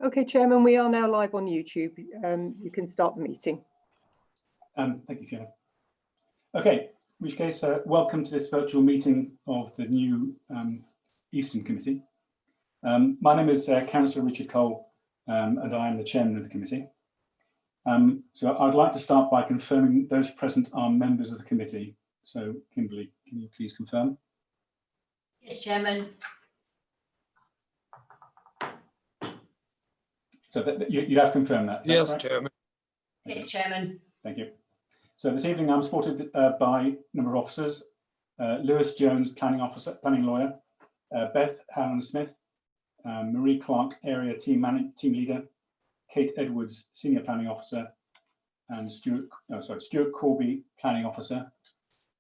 Okay, Chairman, we are now live on YouTube. You can start the meeting. Thank you, Fiona. Okay, in which case, welcome to this virtual meeting of the new Eastern Committee. My name is Councillor Richard Cole, and I am the Chairman of the committee. So I'd like to start by confirming those present are members of the committee. So Kimberly, can you please confirm? Yes, Chairman. So you have confirmed that? Yes, Chairman. Yes, Chairman. Thank you. So this evening I'm supported by a number of officers: Lewis Jones, planning lawyer; Beth Howland-Smith, Marie Clark, area team leader; Kate Edwards, senior planning officer; and Stuart Corby, planning officer.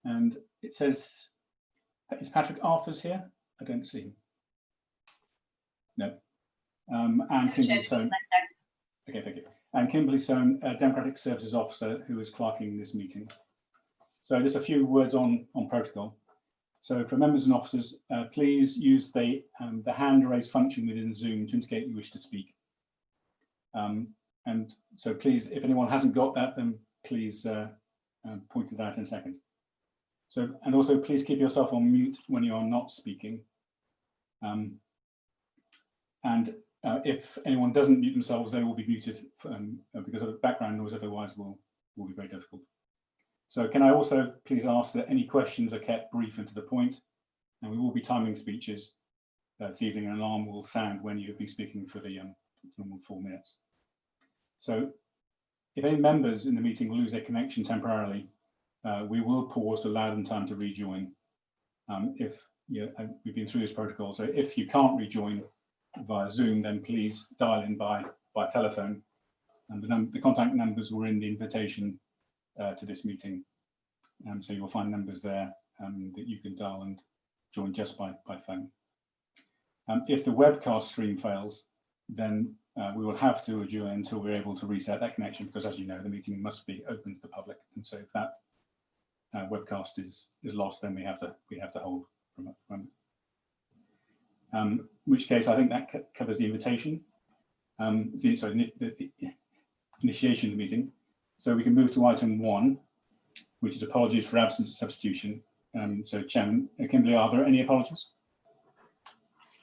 And it says, is Patrick Arthurs here? I don't see him. No. And Kimberly Soane. Okay, thank you. And Kimberly Soane, Democratic Services Officer, who is clerking this meeting. So just a few words on protocol. So for members and officers, please use the hand raise function within Zoom to indicate you wish to speak. And so please, if anyone hasn't got that, then please point it out in a second. So, and also please keep yourself on mute when you are not speaking. If anyone doesn't mute themselves, they will be muted because of the background noise, otherwise will be very difficult. So can I also please ask that any questions are kept brief and to the point, and we will be timing speeches this evening. An alarm will sound when you have been speaking for the normal 4 minutes. So if any members in the meeting lose their connection temporarily, we will pause to allow them time to rejoin. We've been through this protocol, so if you can't rejoin via Zoom, then please dial in by telephone, and the contact numbers were in the invitation to this meeting, so you'll find numbers there that you can dial and join just by phone. If the webcast stream fails, then we will have to adjourn until we're able to reset that connection, because as you know, the meeting must be open to the public, and so if that webcast is lost, then we have to hold from that moment. In which case, I think that covers the invitation. The initiation of the meeting. So we can move to item 1, which is apologies for absence of substitution. So Chairman, Kimberly, are there any apologies?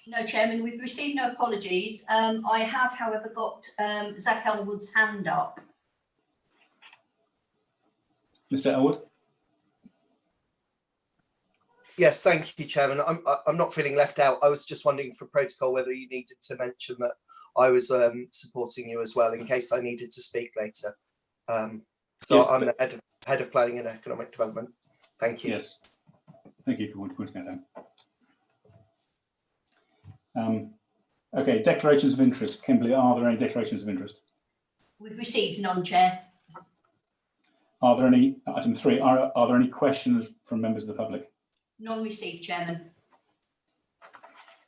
No, Chairman, we've received no apologies. I have, however, got Zach Elwood's hand up. Mr. Elwood? Yes, thank you, Chairman. I'm not feeling left out. I was just wondering for protocol whether you needed to mention that I was supporting you as well in case I needed to speak later. So yes, I'm the head of planning and economic development. Thank you. Yes, thank you for pointing that out. Okay, declarations of interest. Kimberly, are there any declarations of interest? We've received none, Chair. Are there any, item 3, are there any questions from members of the public? None received, Chairman.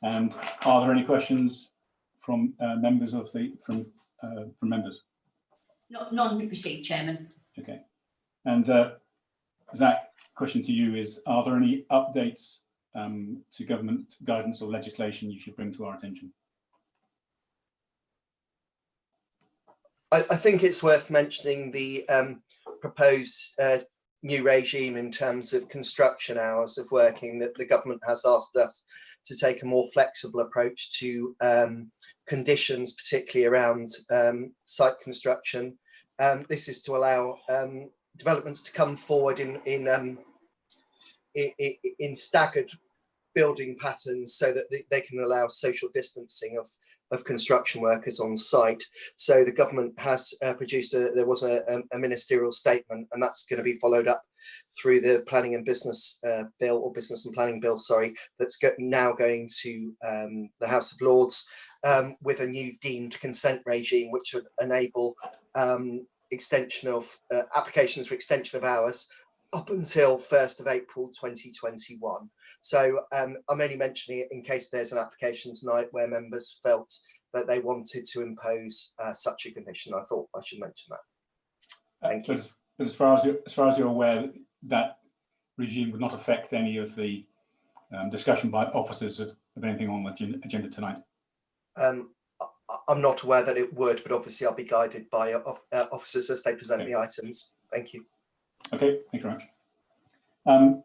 And are there any questions from members of from members? None received, Chairman. Okay. And Zach, question to you is: are there any updates to government guidance or legislation you should bring to our attention? I think it's worth mentioning the proposed new regime in terms of construction hours of working, that the government has asked us to take a more flexible approach to conditions, particularly around site construction. This is to allow developments to come forward in staggered building patterns, so that they can allow social distancing of construction workers on site. So the government has produced there was a ministerial statement, and that's going to be followed up through the planning and business bill, or business and planning bill, sorry, that's now going to the House of Lords with a new deemed consent regime, which would enable extension of applications for extension of hours up until 1st of April 2021. So I'm only mentioning it in case there's an application tonight where members felt that they wanted to impose such a condition. I thought I should mention that. Thank you. But as far as you're aware, that regime would not affect any of the discussion by officers of anything on the agenda tonight. I'm not aware that it would, but obviously I'll be guided by officers as they present Okay. the items. Thank you. Okay, thank you very much.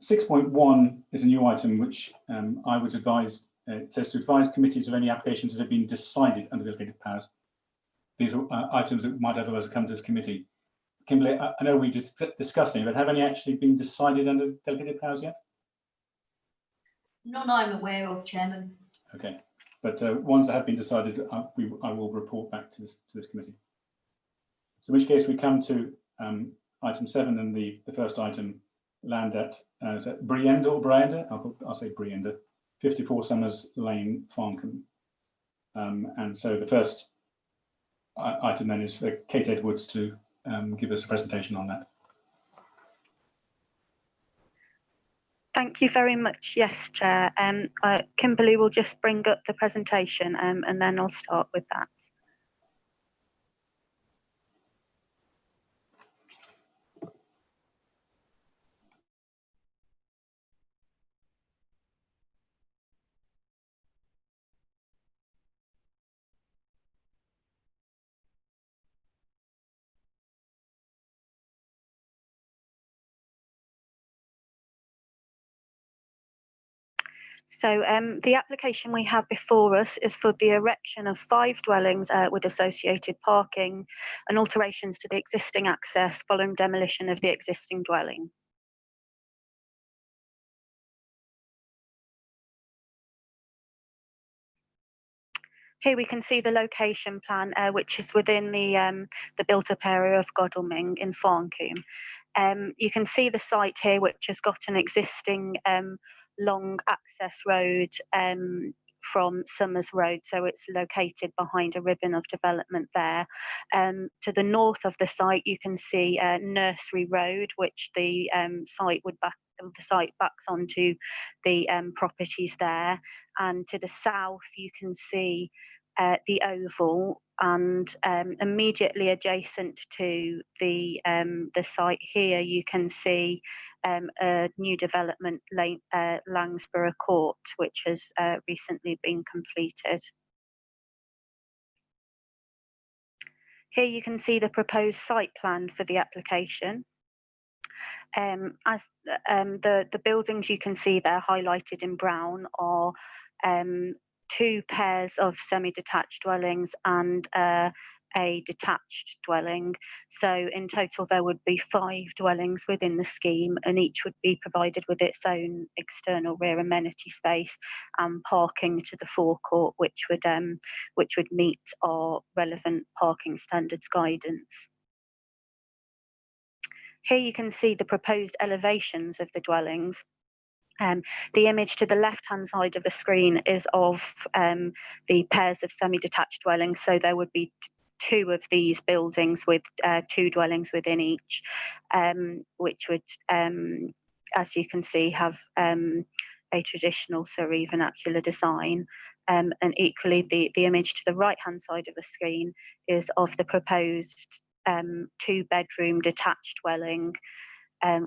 6.1 is a new item which I was advised, it says to advise committees of any applications that have been decided under delegated powers. These are items that might otherwise come to this committee. Kimberly, I know we discussed it, but have any actually been decided under delegated powers yet? None I'm aware of, Chairman. Okay, but ones that have been decided, I will report back to this committee. So in which case we come to item 7 and the first item, land at is that Brienda or Brienda? I'll say Brienda, 54 Summers Lane, Farncombe. And so the first item then is for Kate Edwards to give us a presentation on that. Thank you very much. Yes, Chair. Kimberly will just bring up the presentation and then I'll start with that. So the application we have before us is for the erection of 5 dwellings with associated parking and alterations to the existing access following demolition of the existing dwelling. Here we can see the location plan, which is within the built-up area of Godalming in Farncombe. You can see the site here, which has got an existing long access road from Summers Road, so it's located behind a ribbon of development there. To the north of the site, you can see Nursery Road, which the site backs onto the properties there, and to the south you can see the oval, and immediately adjacent to the site here you can see a new development, Langsborough Court, which has recently been completed. Here you can see the proposed site plan for the application. As the buildings you can see there highlighted in brown are 2 pairs of semi-detached dwellings and a detached dwelling. So in total there would be 5 dwellings within the scheme, and each would be provided with its own external rear amenity space and parking to the forecourt, which would meet our relevant parking standards guidance. Here you can see the proposed elevations of the dwellings. The image to the left-hand side of the screen is of the pairs of semi-detached dwellings. So there would be 2 of these buildings with 2 dwellings within each, which would, as you can see, have a traditional Surrey vernacular design. And equally, the image to the right-hand side of the screen is of the proposed 2-bedroom detached dwelling,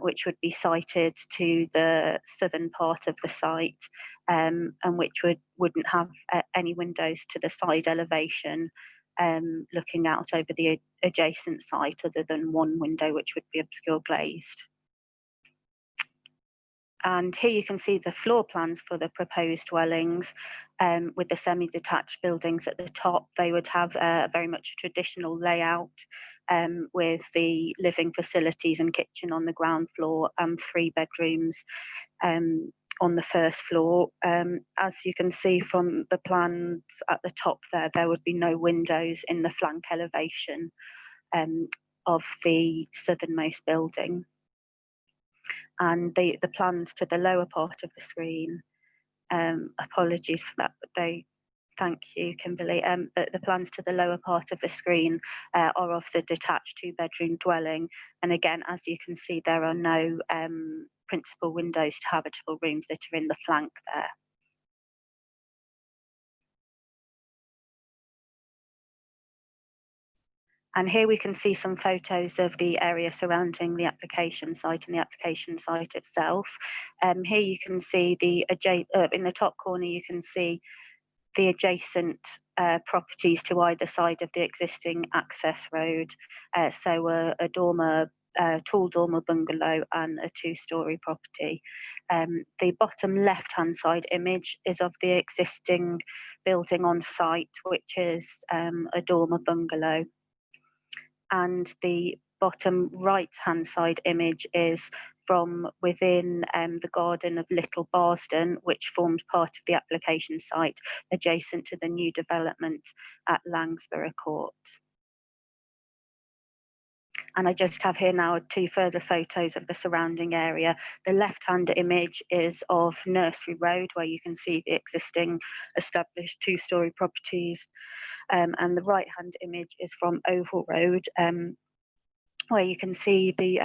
which would be sited to the southern part of the site, and which wouldn't have any windows to the side elevation, looking out over the adjacent site, other than 1 window which would be obscure glazed. And here you can see the floor plans for the proposed dwellings, with the semi-detached buildings at the top. They would have very much a traditional layout, with the living facilities and kitchen on the ground floor and 3 bedrooms on the first floor. As you can see from the plans at the top there would be no windows in the flank elevation of the southernmost building. And the plans to the lower part of the screen, apologies for that, but thank you, Kimberly. The plans to the lower part of the screen are of the detached 2-bedroom dwelling. And again, as you can see, there are no principal windows to habitable rooms that are in the flank there. And here we can see some photos of the area surrounding the application site and the application site itself. Here you can see in the top corner, you can see the adjacent properties to either side of the existing access road. So a dormer, tall dormer bungalow and a 2-storey property. The bottom left-hand side image is of the existing building on site, which is a dormer bungalow. And the bottom right-hand side image is from within the garden of Little Barsden, which formed part of the application site adjacent to the new development at Langsborough Court. And I just have here now 2 further photos of the surrounding area. The left-hand image is of Nursery Road, where you can see the existing established 2-storey properties. And the right-hand image is from Oval Road, where you can see the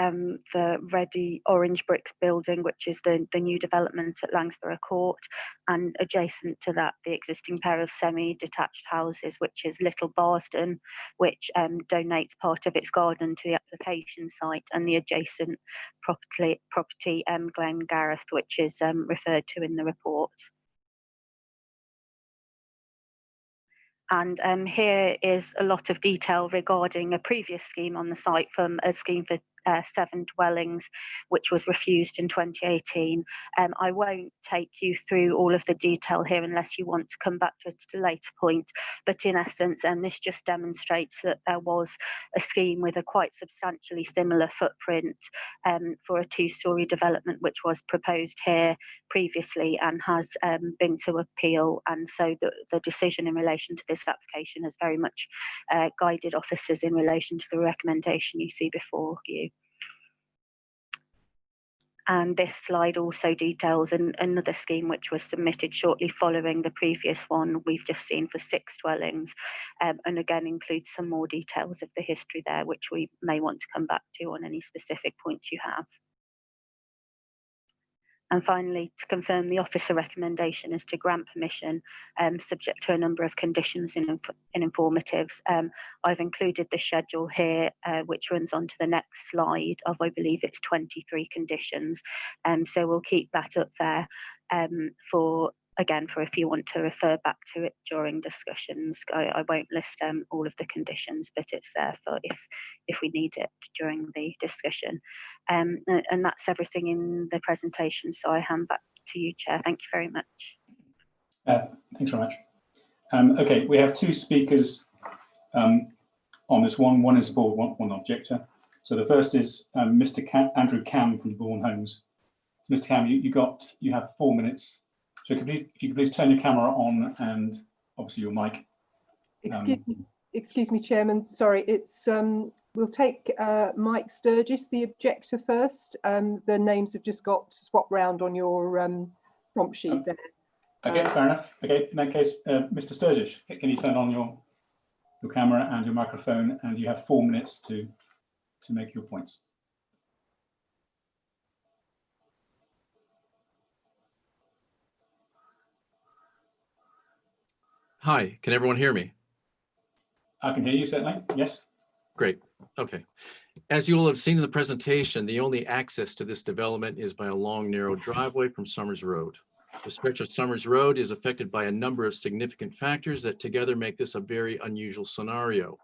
reddy orange bricks building, which is the new development at Langsborough Court, and adjacent to that, the existing pair of semi-detached houses, which is Little Barsden, which donates part of its garden to the application site, and the adjacent property Glen Gareth, which is referred to in the report. And here is a lot of detail regarding a previous scheme on the site, from a scheme for 7 dwellings, which was refused in 2018. I won't take you through all of the detail here unless you want to come back to it at a later point. But in essence, this just demonstrates that there was a scheme with a quite substantially similar footprint for a 2-storey development, which was proposed here previously and has been to appeal. And so the decision in relation to this application has very much guided officers in relation to the recommendation you see before you. And this slide also details another scheme which was submitted shortly following the previous one we've just seen for 6 dwellings, and again includes some more details of the history there, which we may want to come back to on any specific points you have. And finally, to confirm, the officer recommendation is to grant permission subject to a number of conditions in informatives. I've included the schedule here, which runs on to the next slide of, I believe it's 23 conditions. So we'll keep that up there for if you want to refer back to it during discussions. I won't list all of the conditions, but it's there for if we need it during the discussion. And that's everything in the presentation. So I hand back to you, Chair. Thank you very much. Thanks very much. Okay, we have 2 speakers on this one. One is the board, one objector. So the first is Mr. Andrew Cam from Bourne Homes. So Mr. Cam, you have 4 minutes. So if you could please turn your camera on and obviously your mic. Excuse me, Chairman. Sorry, it's we'll take Mike Sturgis, the objector, first. The names have just got swapped round on your prompt sheet there. Okay, fair enough. Okay, in that case, Mr. Sturgis, can you turn on your camera and your microphone, and you have 4 minutes to make your points. Hi, can everyone hear me? I can hear you, certainly, yes. Great, okay. As you will have seen in the presentation, the only access to this development is by a long, narrow driveway from Summers Road. The stretch of Summers Road is affected by a number of significant factors that together make this a very unusual scenario.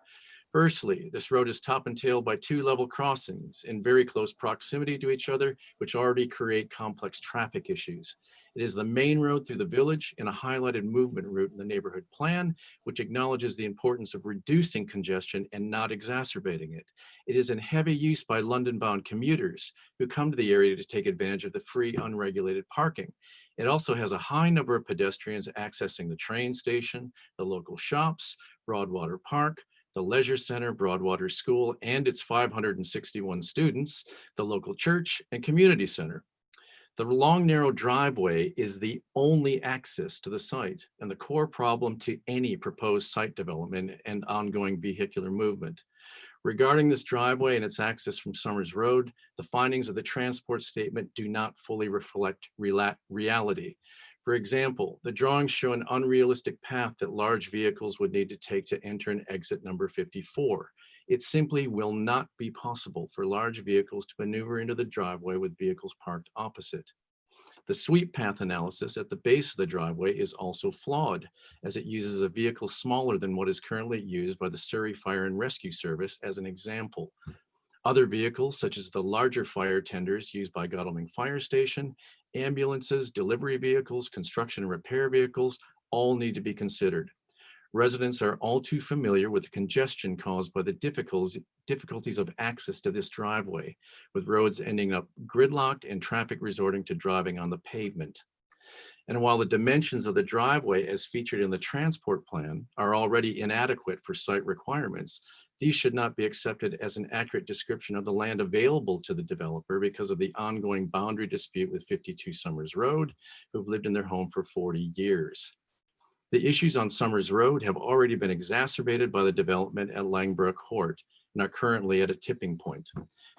Firstly, this road is top and tailed by 2 level crossings in very close proximity to each other, which already create complex traffic issues. It is the main road through the village and a highlighted movement route in the neighborhood plan, which acknowledges the importance of reducing congestion and not exacerbating it. It is in heavy use by London-bound commuters who come to the area to take advantage of the free, unregulated parking. It also has a high number of pedestrians accessing the train station, the local shops, Broadwater Park, the Leisure Center, Broadwater School, and its 561 students, the local church and community center. The long, narrow driveway is the only access to the site and the core problem to any proposed site development and ongoing vehicular movement. Regarding this driveway and its access from Summers Road, the findings of the transport statement do not fully reflect reality. For example, the drawings show an unrealistic path that large vehicles would need to take to enter and exit number 54. It simply will not be possible for large vehicles to maneuver into the driveway with vehicles parked opposite. The sweep path analysis at the base of the driveway is also flawed, as it uses a vehicle smaller than what is currently used by the Surrey Fire and Rescue Service as an example. Other vehicles, such as the larger fire tenders used by Godalming Fire Station, ambulances, delivery vehicles, construction and repair vehicles, all need to be considered. Residents are all too familiar with the congestion caused by the difficulties of access to this driveway, with roads ending up gridlocked and traffic resorting to driving on the pavement. And while the dimensions of the driveway as featured in the transport plan are already inadequate for site requirements, these should not be accepted as an accurate description of the land available to the developer because of the ongoing boundary dispute with 52 Summers Road, who've lived in their home for 40 years. The issues on Summers Road have already been exacerbated by the development at Langborough Court and are currently at a tipping point.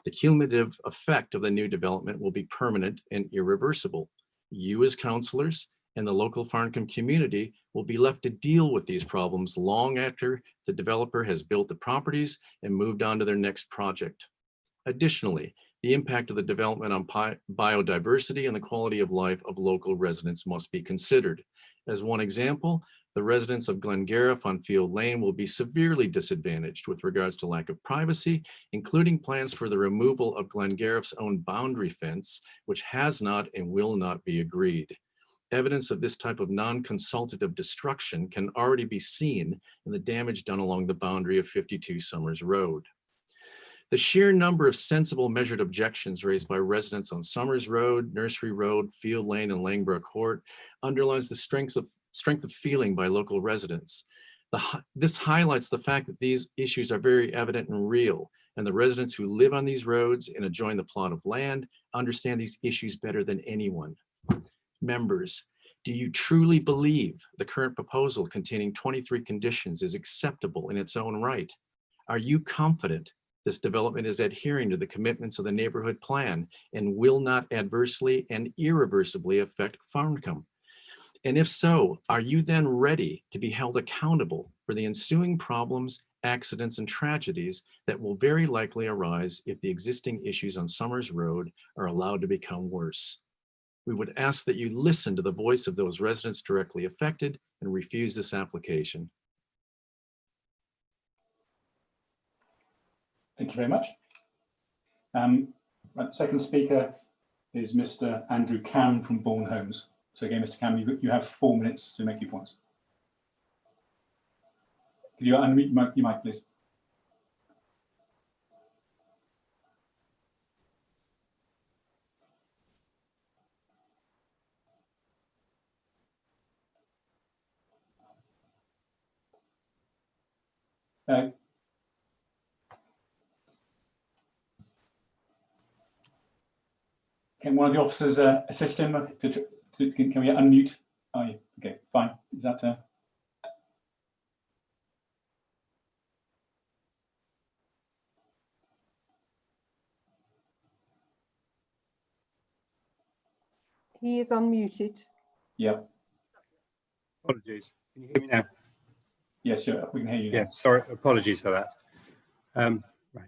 The cumulative effect of the new development will be permanent and irreversible. You as councillors and the local Farncombe community will be left to deal with these problems long after the developer has built the properties and moved on to their next project. Additionally, the impact of the development on biodiversity and the quality of life of local residents must be considered. As one example, the residents of Glengariff on Field Lane will be severely disadvantaged with regards to lack of privacy, including plans for the removal of Glengariff's own boundary fence, which has not and will not be agreed. Evidence of this type of non-consultative destruction can already be seen in the damage done along the boundary of 52 Summers Road. The sheer number of sensible measured objections raised by residents on Summers Road, Nursery Road, Field Lane, and Langborough Court underlines the strength of feeling by local residents. This highlights the fact that these issues are very evident and real, and the residents who live on these roads and adjoin the plot of land understand these issues better than anyone. Members, do you truly believe the current proposal containing 23 conditions is acceptable in its own right? Are you confident this development is adhering to the commitments of the neighborhood plan and will not adversely and irreversibly affect Farncombe? And if so, are you then ready to be held accountable for the ensuing problems, accidents, and tragedies that will very likely arise if the existing issues on Summers Road are allowed to become worse? We would ask that you listen to the voice of those residents directly affected and refuse this application. Thank you very much. Right, the second speaker is Mr. Andrew Cam from Bourne Homes. So again, Mr. Cam, you have 4 minutes to make your points. Could you unmute your mic, please? Can one of the officers assist him? Can we unmute? Oh, yeah. Okay, fine. Is that? He is unmuted. Yeah. Apologies. Can you hear me now? Yes, sure. We can hear you now. Yeah, sorry. Apologies for that. Right.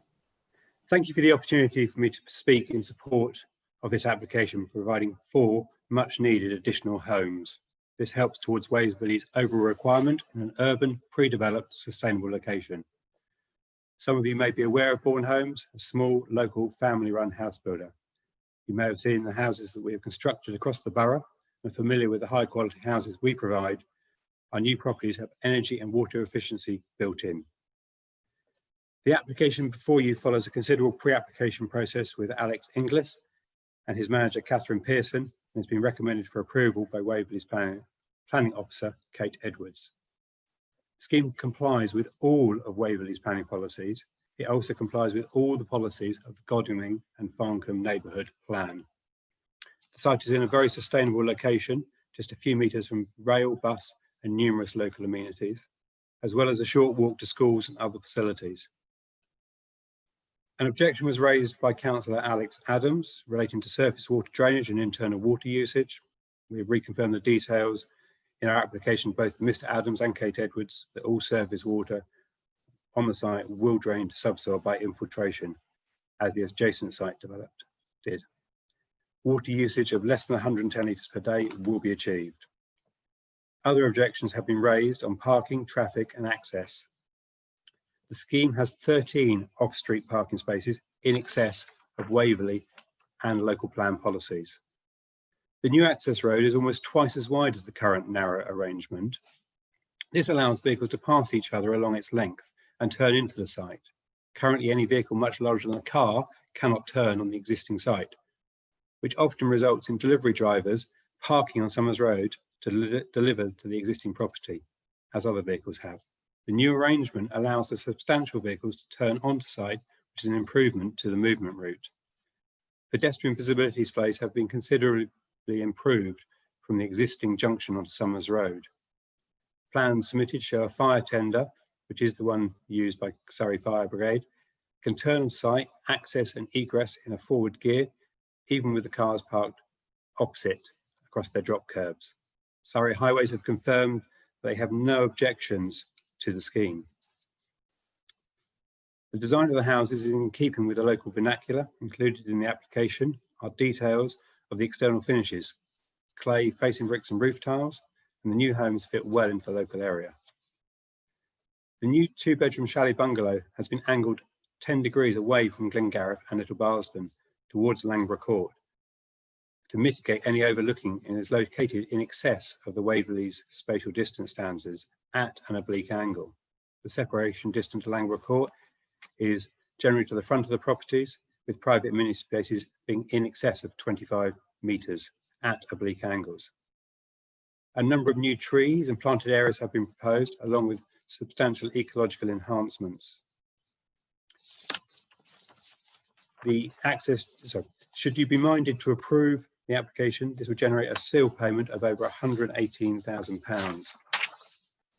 Thank you for the opportunity for me to speak in support of this application, providing 4 much needed additional homes. This helps towards Waverley's overall requirement in an urban, pre-developed, sustainable location. Some of you may be aware of Bourne Homes, a small, local, family-run house builder. You may have seen the houses that we have constructed across the borough and are familiar with the high-quality houses we provide. Our new properties have energy and water efficiency built in. The application before you follows a considerable pre-application process with Alex Inglis and his manager, Catherine Pearson, and has been recommended for approval by Waverley's planning officer, Kate Edwards. The scheme complies with all of Waverley's planning policies. It also complies with all the policies of the Godalming and Farncombe neighbourhood plan. The site is in a very sustainable location, just a few metres from rail, bus, and numerous local amenities, as well as a short walk to schools and other facilities. An objection was raised by Councillor Alex Adams relating to surface water drainage and internal water usage. We have reconfirmed the details in our application, both to Mr. Adams and Kate Edwards, that all surface water on the site will drain to subsoil by infiltration, as the adjacent site did. Water usage of less than 110 litres per day will be achieved. Other objections have been raised on parking, traffic and access. The scheme has 13 off-street parking spaces in excess of Waverley and local plan policies. The new access road is almost twice as wide as the current narrow arrangement. This allows vehicles to pass each other along its length and turn into the site. Currently, any vehicle much larger than a car cannot turn on the existing site, which often results in delivery drivers parking on Somers Road to deliver to the existing property, as other vehicles have. The new arrangement allows the substantial vehicles to turn onto site, which is an improvement to the movement route. Pedestrian visibility displays have been considerably improved from the existing junction onto Somers Road. Plans submitted show a fire tender, which is the one used by Surrey Fire Brigade, can turn on site, access and egress in a forward gear, even with the cars parked opposite across their drop curbs. Surrey Highways have confirmed they have no objections to the scheme. The design of the houses is in keeping with the local vernacular. Included in the application are details of the external finishes, clay, facing bricks and roof tiles, and the new homes fit well into the local area. The new 2-bedroom chalet bungalow has been angled 10 degrees away from Glengarriff and Little Barston towards Langborough Court to mitigate any overlooking, and is located in excess of the Waverley's spatial distance standards at an oblique angle. The separation distance to Langborough Court is generally to the front of the properties, with private mini spaces being in excess of 25 metres at oblique angles. A number of new trees and planted areas have been proposed, along with substantial ecological enhancements. The access, should you be minded to approve the application, this would generate a seal payment of over £118,000.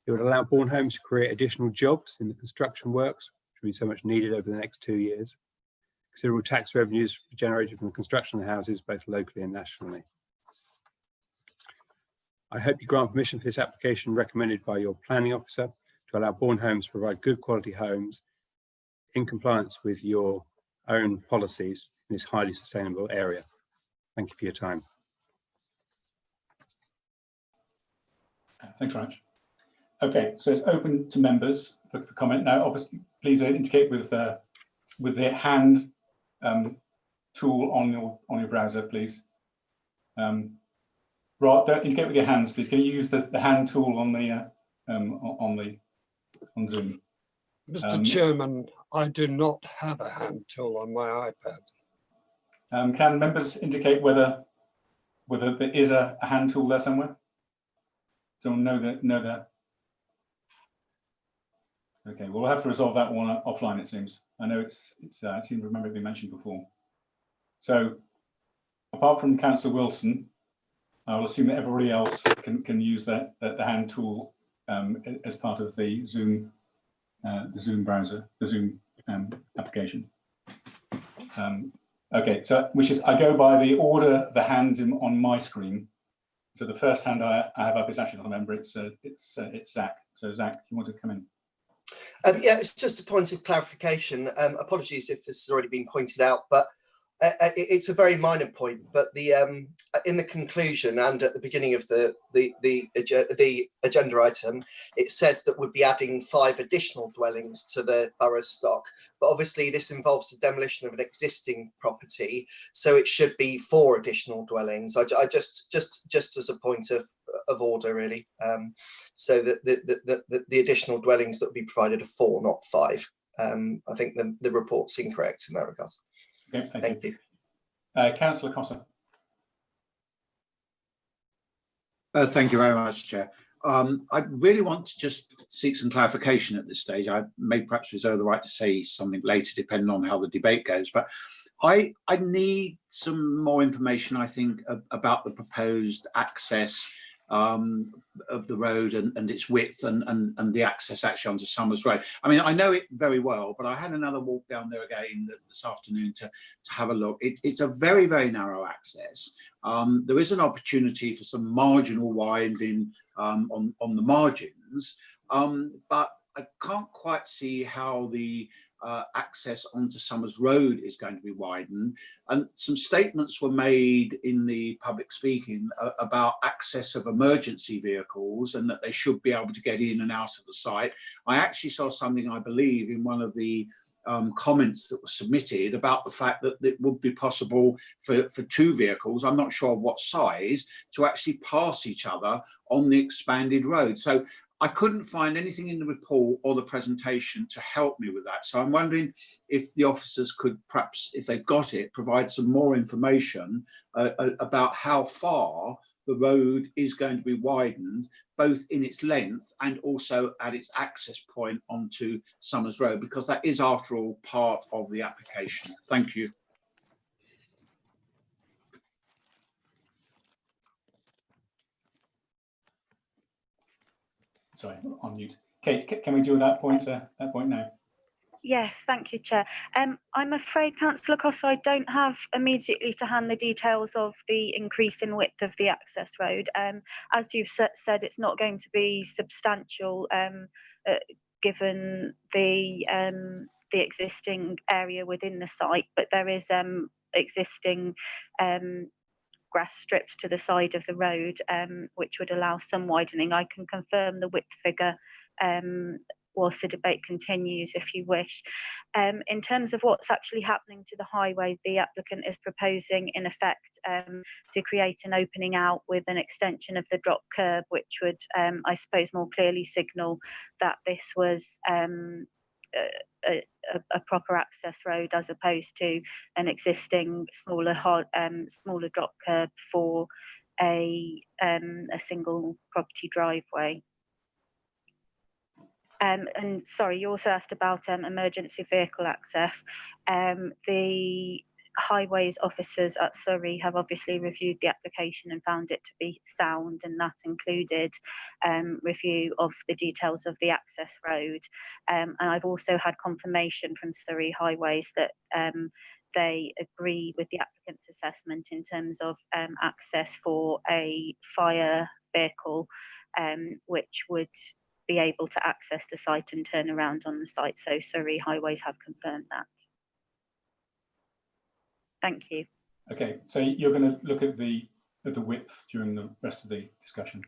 It would allow Bourne Homes to create additional jobs in the construction works, which will be so much needed over the next 2 years. Considerable tax revenues generated from the construction of the houses, both locally and nationally. I hope you grant permission for this application recommended by your planning officer to allow Bourne Homes to provide good quality homes in compliance with your own policies in this highly sustainable area. Thank you for your time. Thanks, Raj. Okay, so it's open to members for comment now. Obviously, please indicate with the hand tool on your browser, please. Rod, don't indicate with your hands, please. Can you use the hand tool on Zoom? Mr. Chairman, I do not have a hand tool on my iPad. Can members indicate whether there is a hand tool there somewhere? Someone know that? Okay, we'll have to resolve that one offline, it seems. I know I seem to remember it being mentioned before. So, apart from Councillor Wilson, I will assume that everybody else can use the hand tool as part of the Zoom browser, the Zoom application. Okay, so I go by the order of the hands on my screen. So the first hand I have up is actually not a member. It's Zach. So Zach, if you want to come in. Yeah, it's just a point of clarification. Apologies if this has already been pointed out, but it's a very minor point. But in the conclusion and at the beginning of the agenda item, it says that we'd be adding 5 additional dwellings to the borough's stock. But obviously, this involves the demolition of an existing property, so it should be 4 additional dwellings. I just as a point of order, really. So that the additional dwellings that will be provided are 4, not 5. I think the report's incorrect in that regard. Okay, thank you. Councillor Cossa. Thank you very much, Chair. I really want to just seek some clarification at this stage. I may perhaps reserve the right to say something later, depending on how the debate goes. But I need some more information, I think, about the proposed access of the road and its width and the access actually onto Somers Road. I mean, I know it very well, but I had another walk down there again this afternoon to have a look. It's a very, very narrow access. There is an opportunity for some marginal widening on the margins, but I can't quite see how the access onto Summers Road is going to be widened. And some statements were made in the public speaking about access of emergency vehicles and that they should be able to get in and out of the site. I actually saw something, I believe, in one of the comments that were submitted about the fact that it would be possible for two vehicles, I'm not sure of what size, to actually pass each other on the expanded road. So I couldn't find anything in the report or the presentation to help me with that. So I'm wondering if the officers could perhaps, if they've got it, provide some more information about how far the road is going to be widened, both in its length and also at its access point onto Summers Road, because that is, after all, part of the application. Thank you. Sorry, on mute. Kate, can we do that point now? Yes, thank you, Chair. I'm afraid, Councillor Costa, I don't have immediately to hand the details of the increase in width of the access road. As you've said, it's not going to be substantial given the existing area within the site, but there is existing grass strips to the side of the road, which would allow some widening. I can confirm the width figure whilst the debate continues, if you wish. In terms of what's actually happening to the highway, the applicant is proposing, in effect, to create an opening out with an extension of the drop curb, which would, I suppose, more clearly signal that this was a proper access road, as opposed to an existing smaller drop curb for a single property driveway. And sorry, you also asked about emergency vehicle access. The highways officers at Surrey have obviously reviewed the application and found it to be sound, and that included review of the details of the access road. And I've also had confirmation from Surrey Highways that they agree with the applicant's assessment in terms of access for a fire vehicle, which would be able to access the site and turn around on the site. So Surrey Highways have confirmed that. Thank you. Okay, so you're going to look at the width during the rest of the discussion.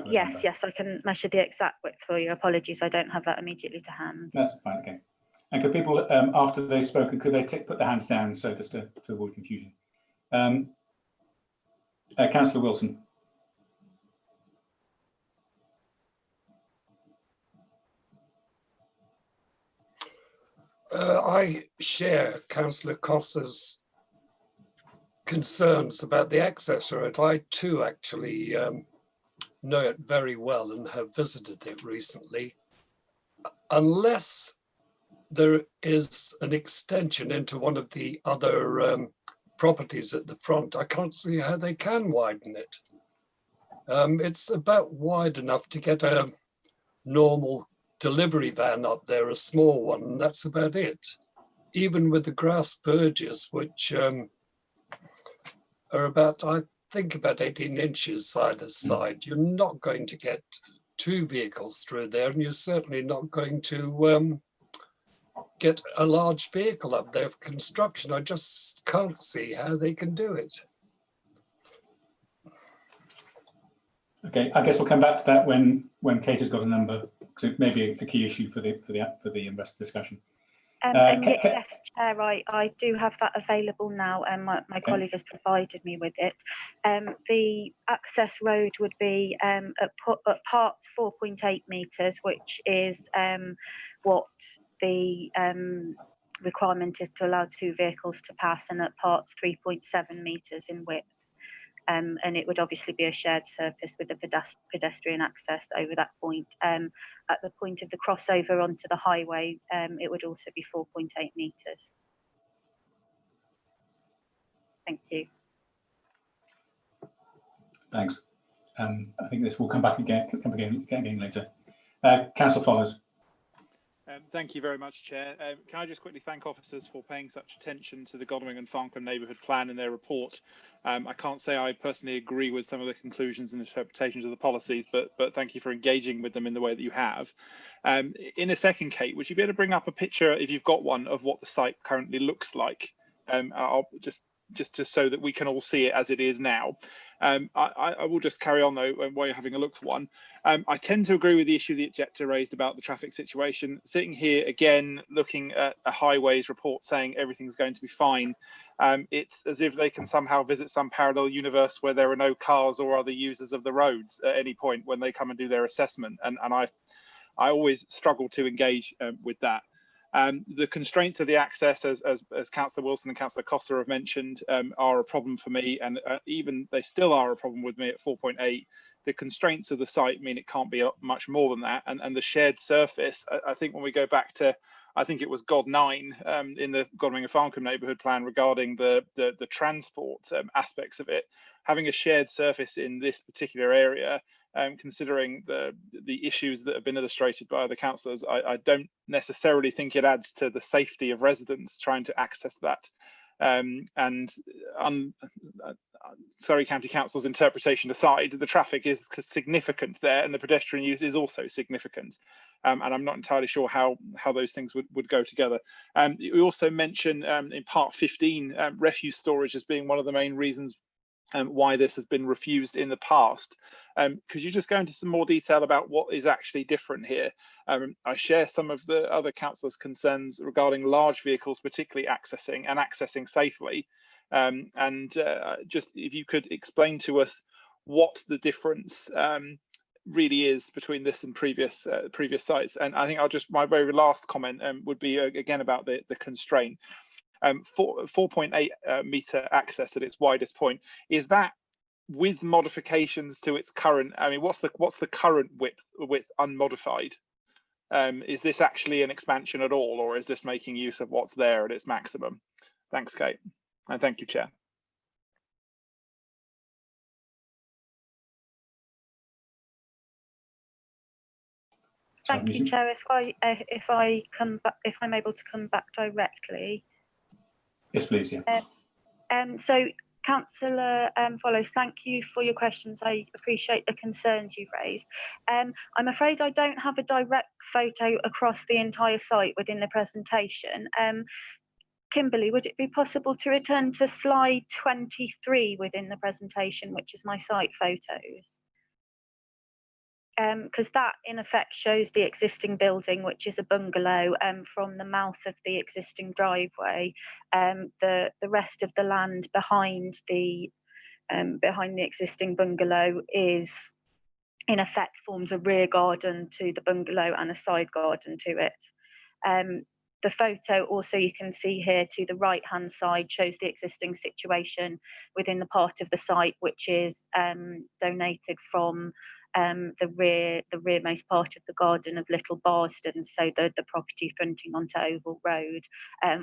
Yes, I can measure the exact width for you. Apologies, I don't have that immediately to hand. That's fine. Okay. And could people, after they've spoken, could they put their hands down, so just to avoid confusion? Councillor Wilson. I share Councillor Costa's concerns about the access road. I too actually know it very well and have visited it recently. Unless there is an extension into one of the other properties at the front, I can't see how they can widen it. It's about wide enough to get a normal delivery van up there, a small one, and that's about it. Even with the grass verges, which are about, I think, about 18 inches either side, you're not going to get two vehicles through there, and you're certainly not going to get a large vehicle up there for construction. I just can't see how they can do it. Okay, I guess we'll come back to that when Kate has got a number, because it may be a key issue for the rest of the discussion. Yes, Chair, I do have that available now, and my colleague has provided me with it. The access road would be at parts 4.8 metres, which is what the requirement is to allow two vehicles to pass, and at parts 3.7 metres in width. And it would obviously be a shared surface with the pedestrian access over that point. At the point of the crossover onto the highway, it would also be 4.8 metres. Thank you. Thanks. I think this will come back again later. Councillor Follows. Thank you very much, Chair. Can I just quickly thank officers for paying such attention to the Godalming and Farncombe Neighbourhood Plan in their report. I can't say I personally agree with some of the conclusions and interpretations of the policies, but thank you for engaging with them in the way that you have. In a second, Kate, would you be able to bring up a picture, if you've got one, of what the site currently looks like? I'll just so that we can all see it as it is now. I will just carry on though while you're having a look for one. I tend to agree with the issue the objector raised about the traffic situation. Sitting here again, looking at a highways report saying everything's going to be fine, it's as if they can somehow visit some parallel universe where there are no cars or other users of the roads at any point when they come and do their assessment. And I always struggle to engage with that. The constraints of the access, as Councillor Wilson and Councillor Costa have mentioned, are a problem for me, and even they still are a problem with me at 4.8. The constraints of the site mean it can't be much more than that, and the shared surface, I think when we go back to, I think it was God 9 in the Godalming and Farncombe neighbourhood plan regarding the transport aspects of it, having a shared surface in this particular area, considering the issues that have been illustrated by other councillors, I don't necessarily think it adds to the safety of residents trying to access that. Surrey County Council's interpretation aside, the traffic is significant there and the pedestrian use is also significant. And I'm not entirely sure how those things would go together. We also mention in part 15, refuse storage as being one of the main reasons why this has been refused in the past. Could you just go into some more detail about what is actually different here? I share some of the other councillors' concerns regarding large vehicles, particularly accessing safely. Just if you could explain to us what the difference really is between this and previous sites. And I think my very last comment would be again about the constraint. 4.8 metre access at its widest point, is that with modifications to its current, I mean, what's the current width unmodified? Is this actually an expansion at all, or is this making use of what's there at its maximum? Thanks, Kate, and thank you, Chair. Thank you, Chair. If I'm able to come back directly. Yes, please. Yeah. So, Councillor Follows, thank you for your questions. I appreciate the concerns you've raised. I'm afraid I don't have a direct photo across the entire site within the presentation. Kimberly, would it be possible to return to slide 23 within the presentation, which is my site photos? Because that in effect shows the existing building, which is a bungalow, from the mouth of the existing driveway. The rest of the land behind the existing bungalow is in effect forms a rear garden to the bungalow and a side garden to it. The photo also you can see here to the right hand side shows the existing situation within the part of the site which is donated from the rearmost part of the garden of Little Barston, so the property fronting onto Oval Road,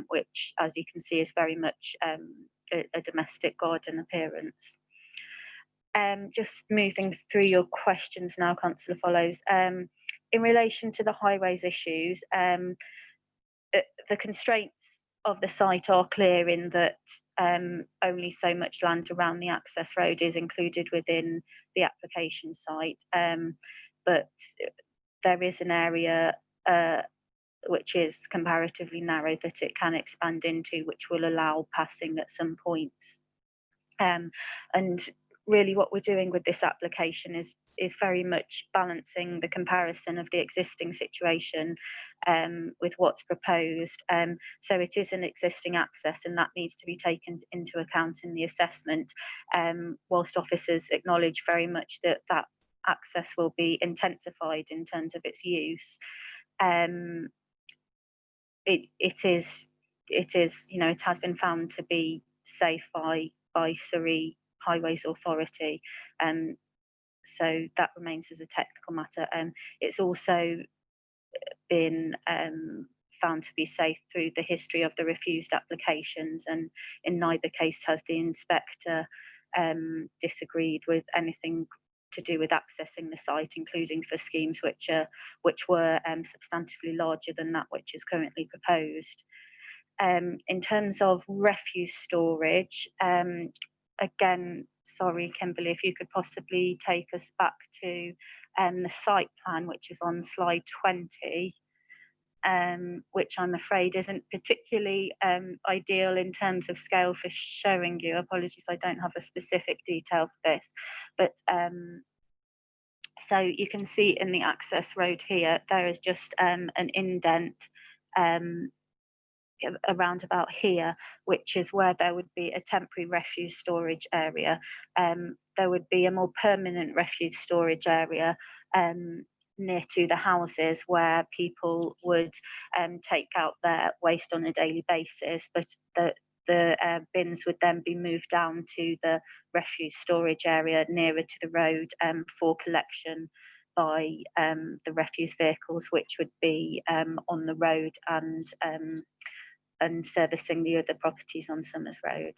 which, as you can see, is very much a domestic garden appearance. Just moving through your questions now, Councillor Follows. In relation to the highways issues, the constraints of the site are clear in that only so much land around the access road is included within the application site, but there is an area which is comparatively narrow that it can expand into, which will allow passing at some points. And really what we're doing with this application is very much balancing the comparison of the existing situation with what's proposed. So it is an existing access and that needs to be taken into account in the assessment, whilst officers acknowledge very much that access will be intensified in terms of its use. It has been found to be safe by Surrey Highways Authority, so that remains as a technical matter. It's also been found to be safe through the history of the refused applications, and in neither case has the inspector disagreed with anything to do with accessing the site, including for schemes which were substantively larger than that which is currently proposed. In terms of refuse storage, again, sorry, Kimberly, if you could possibly take us back to the site plan, which is on slide 20, which I'm afraid isn't particularly ideal in terms of scale for showing you. Apologies, I don't have a specific detail for this, but so you can see in the access road here, there is just an indent around about here, which is where there would be a temporary refuse storage area. There would be a more permanent refuse storage area near to the houses where people would take out their waste on a daily basis, but the bins would then be moved down to the refuse storage area nearer to the road for collection by the refuse vehicles, which would be on the road and servicing the other properties on Summers Road.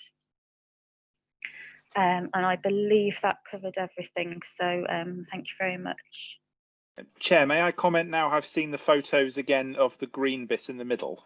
And I believe that covered everything. So thank you very much. Chair, may I comment now? I've seen the photos again of the green bit in the middle.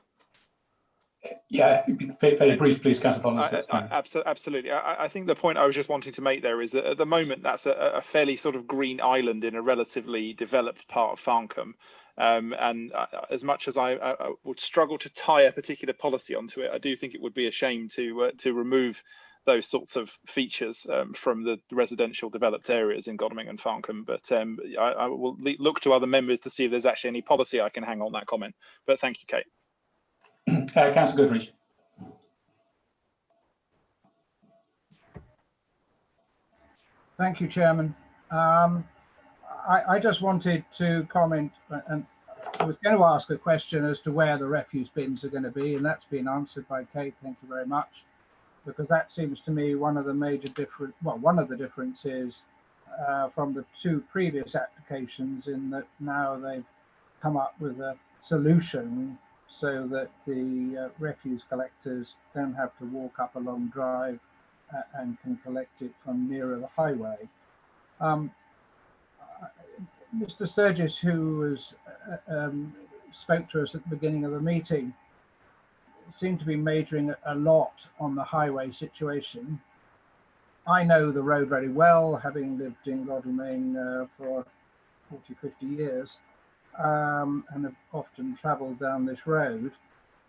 Yeah, very brief, please, Councillor Collins. Absolutely. I think the point I was just wanting to make there is that at the moment that's a fairly sort of green island in a relatively developed part of Farncombe. And as much as I would struggle to tie a particular policy onto it, I do think it would be a shame to remove those sorts of features from the residential developed areas in Godalming and Farncombe. But I will look to other members to see if there's actually any policy I can hang on that comment. But thank you, Kate. Councillor Goodrich. Thank you, Chairman. I just wanted to comment, and I was going to ask a question as to where the refuse bins are going to be, and that's been answered by Kate. Thank you very much, because that seems to me one of the major one of the differences from the two previous applications, in that now they've come up with a solution so that the refuse collectors don't have to walk up a long drive and can collect it from nearer the highway. Mr. Sturgis, who was, spoke to us at the beginning of the meeting, seemed to be majoring a lot on the highway situation. I know the road very well, having lived in Godalming for 40, 50 years, and have often travelled down this road.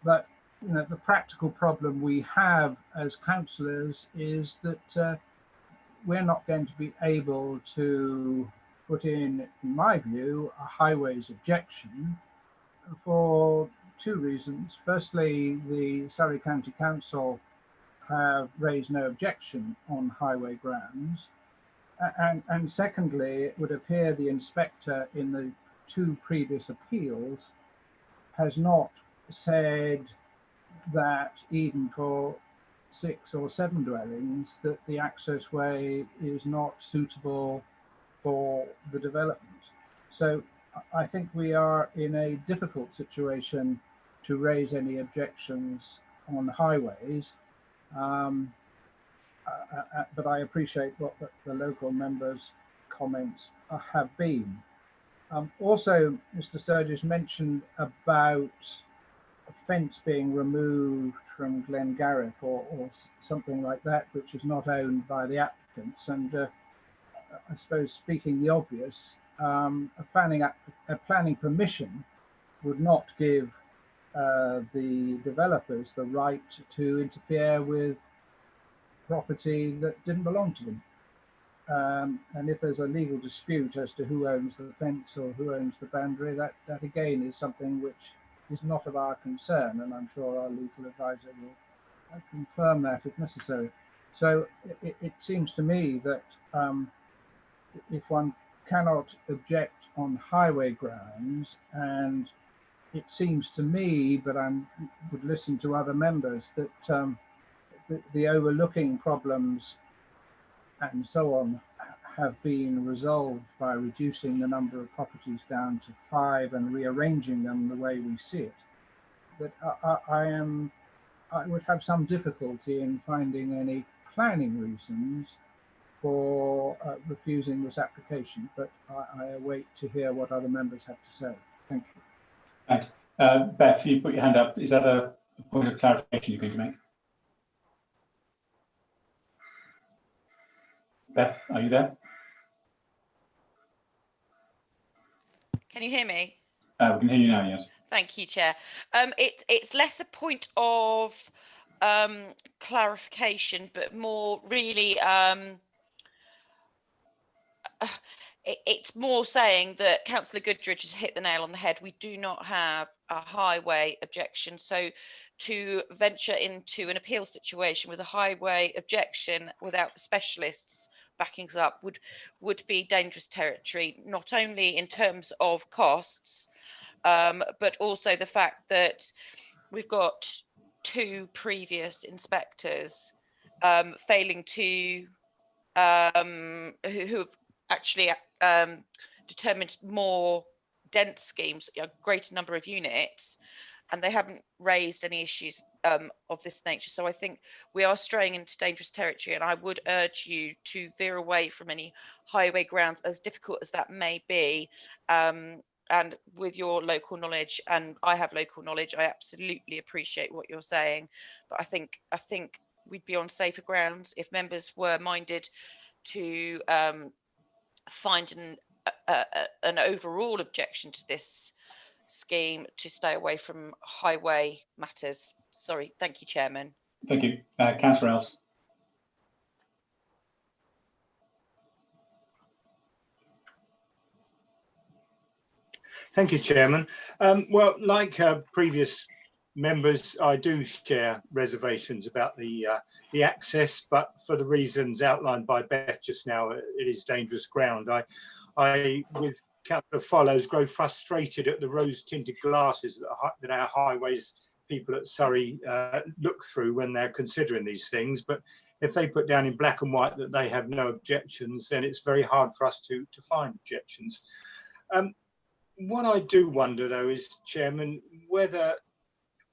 But you know, the practical problem we have as councillors is that we're not going to be able to put in my view, a highways objection for two reasons. Firstly, the Surrey County Council have raised no objection on highway grounds. And secondly, it would appear the inspector in the two previous appeals has not said that even for 6 or 7 dwellings that the access way is not suitable for the development. So I think we are in a difficult situation to raise any objections on the highways, but I appreciate what the local members' comments have been. Also, Mr. Sturgis mentioned about a fence being removed from Glengarriff or something like that, which is not owned by the applicants. And I suppose, speaking the obvious, a planning permission would not give the developers the right to interfere with property that didn't belong to them. And if there's a legal dispute as to who owns the fence or who owns the boundary, that again is something which is not of our concern, and I'm sure our legal advisor will confirm that if necessary. So it seems to me that if one cannot object on highway grounds, and it seems to me, but I would listen to other members, that the overlooking problems and so on have been resolved by reducing the number of properties down to 5 and rearranging them the way we see it. But I would have some difficulty in finding any planning reasons for refusing this application, but I await to hear what other members have to say. Thank you. Thanks. Beth, you put your hand up. Is that a point of clarification you're going to make? Beth, are you there? Can you hear me? We can hear you now, yes. Thank you, Chair. It's less a point of clarification, but more really, it's more saying that Councillor Goodridge has hit the nail on the head. We do not have a highway objection. So to venture into an appeal situation with a highway objection without the specialists backing us up would be dangerous territory, not only in terms of costs, but also the fact that we've got 2 previous inspectors failing to who have actually determined more dense schemes, a greater number of units, and they haven't raised any issues of this nature. So I think we are straying into dangerous territory, and I would urge you to veer away from any highway grounds, as difficult as that may be. And with your local knowledge, and I have local knowledge, I absolutely appreciate what you're saying, but I think we'd be on safer grounds if members were minded to find an overall objection to this scheme, to stay away from highway matters. Sorry, thank you, Chairman. Thank you. Councillor Else. Thank you, Chairman. Well, like previous members, I do share reservations about the access, but for the reasons outlined by Beth just now, it is dangerous ground. I with Councillor Follows, grow frustrated at the rose-tinted glasses that our highways people at Surrey look through when they're considering these things. But if they put down in black and white that they have no objections, then it's very hard for us to find objections. What I do wonder, though, is, Chairman, whether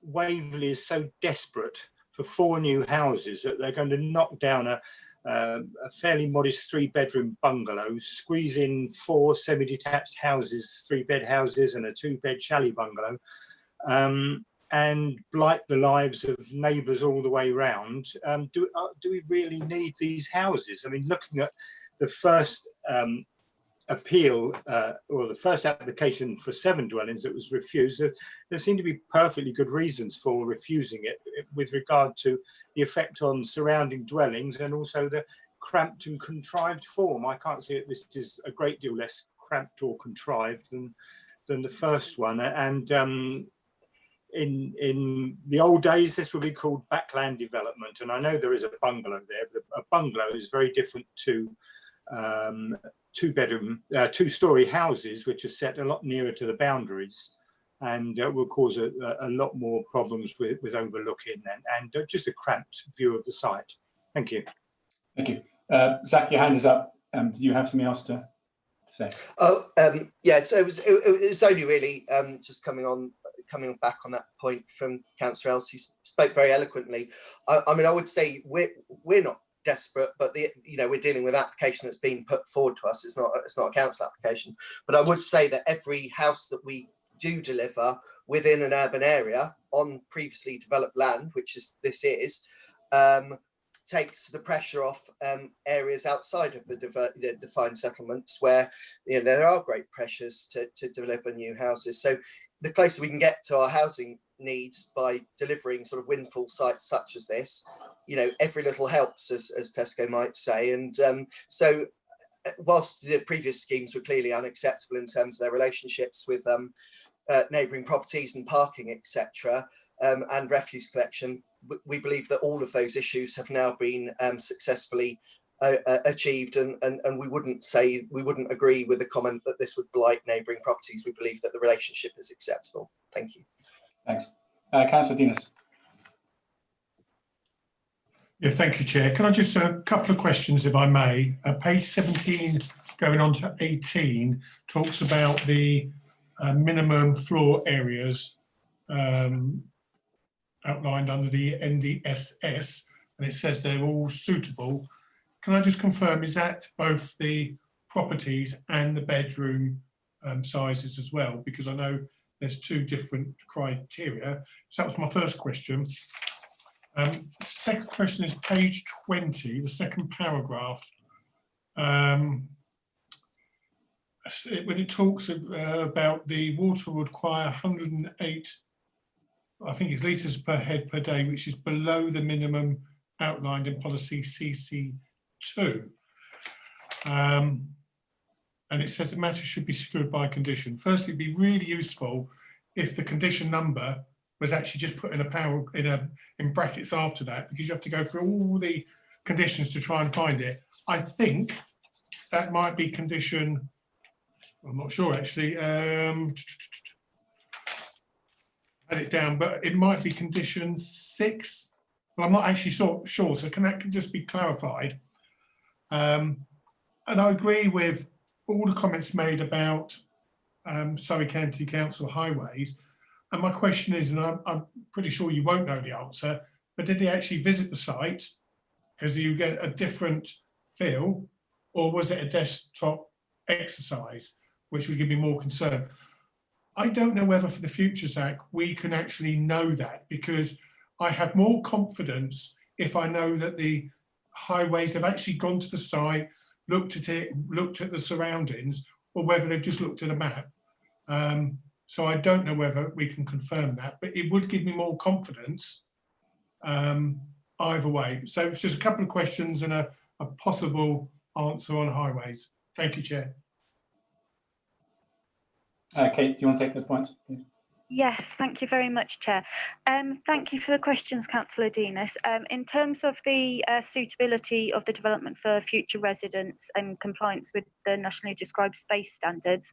Waverley is so desperate for 4 new houses that they're going to knock down a fairly modest 3-bedroom bungalow, squeeze in 4 semi-detached houses, 3-bed houses and a 2-bed chalet bungalow, and blight the lives of neighbours all the way round. Do we really need these houses? I mean, looking at the first appeal or the first application for 7 dwellings that was refused, there seem to be perfectly good reasons for refusing it with regard to the effect on surrounding dwellings and also the cramped and contrived form. I can't see that this is a great deal less cramped or contrived than the first one. And in the old days, this would be called backland development. And I know there is a bungalow there, but a bungalow is very different to 2-story houses, which are set a lot nearer to the boundaries, and will cause a lot more problems with overlooking and just a cramped view of the site. Thank you. Thank you. Zach, your hand is up. Do you have something else to say? Oh, yeah, so it was only really just coming back on that point from Councillor Else. He spoke very eloquently. I mean, I would say we're not desperate, but we're dealing with an application that's been put forward to us. It's not a council application, but I would say that every house that we do deliver within an urban area on previously developed land, which is takes the pressure off areas outside of the defined settlements where there are great pressures to deliver new houses. So the closer we can get to our housing needs by delivering sort of windfall sites such as this, every little helps, as Tesco might say. And so whilst the previous schemes were clearly unacceptable in terms of their relationships with neighbouring properties and parking, etc., and refuse collection, we believe that all of those issues have now been successfully achieved, and we wouldn't agree with the comment that this would blight neighbouring properties. We believe that the relationship is acceptable. Thank you. Thanks. Councillor Dinas. Yeah, thank you, Chair. Can I just a couple of questions, if I may? Page 17 going on to 18 talks about the minimum floor areas outlined under the NDSS, and it says they're all suitable. can I just confirm, is that both the properties and the bedroom sizes as well? Because I know there's two different criteria. So that was my first question. Second question is page 20, the second paragraph. When it talks about the water would require 108, I think it's litres per head per day, which is below the minimum outlined in policy CC2. And it says the matter should be secured by condition. Firstly, it'd be really useful if the condition number was actually just put in brackets after that, because you have to go through all the conditions to try and find it. I think that might be condition, I'm not sure actually, had it down, but it might be condition 6, but I'm not actually sure, so can that just be clarified? And I agree with all the comments made about Surrey County Council highways. And my question is, and I'm pretty sure you won't know the answer, but did they actually visit the site? Because you get a different feel, or was it a desktop exercise, which would give me more concern? I don't know whether for the future, Zach, we can actually know that, because I have more confidence if I know that the highways have actually gone to the site, looked at it, looked at the surroundings, or whether they've just looked at a map. So I don't know whether we can confirm that, but it would give me more confidence either way. So it's just a couple of questions and a possible answer on highways. Thank you, Chair. Kate, do you want to take those points, please? Yes, thank you very much, Chair. Thank you for the questions, Councillor Denis. In terms of the suitability of the development for future residents and compliance with the nationally described space standards,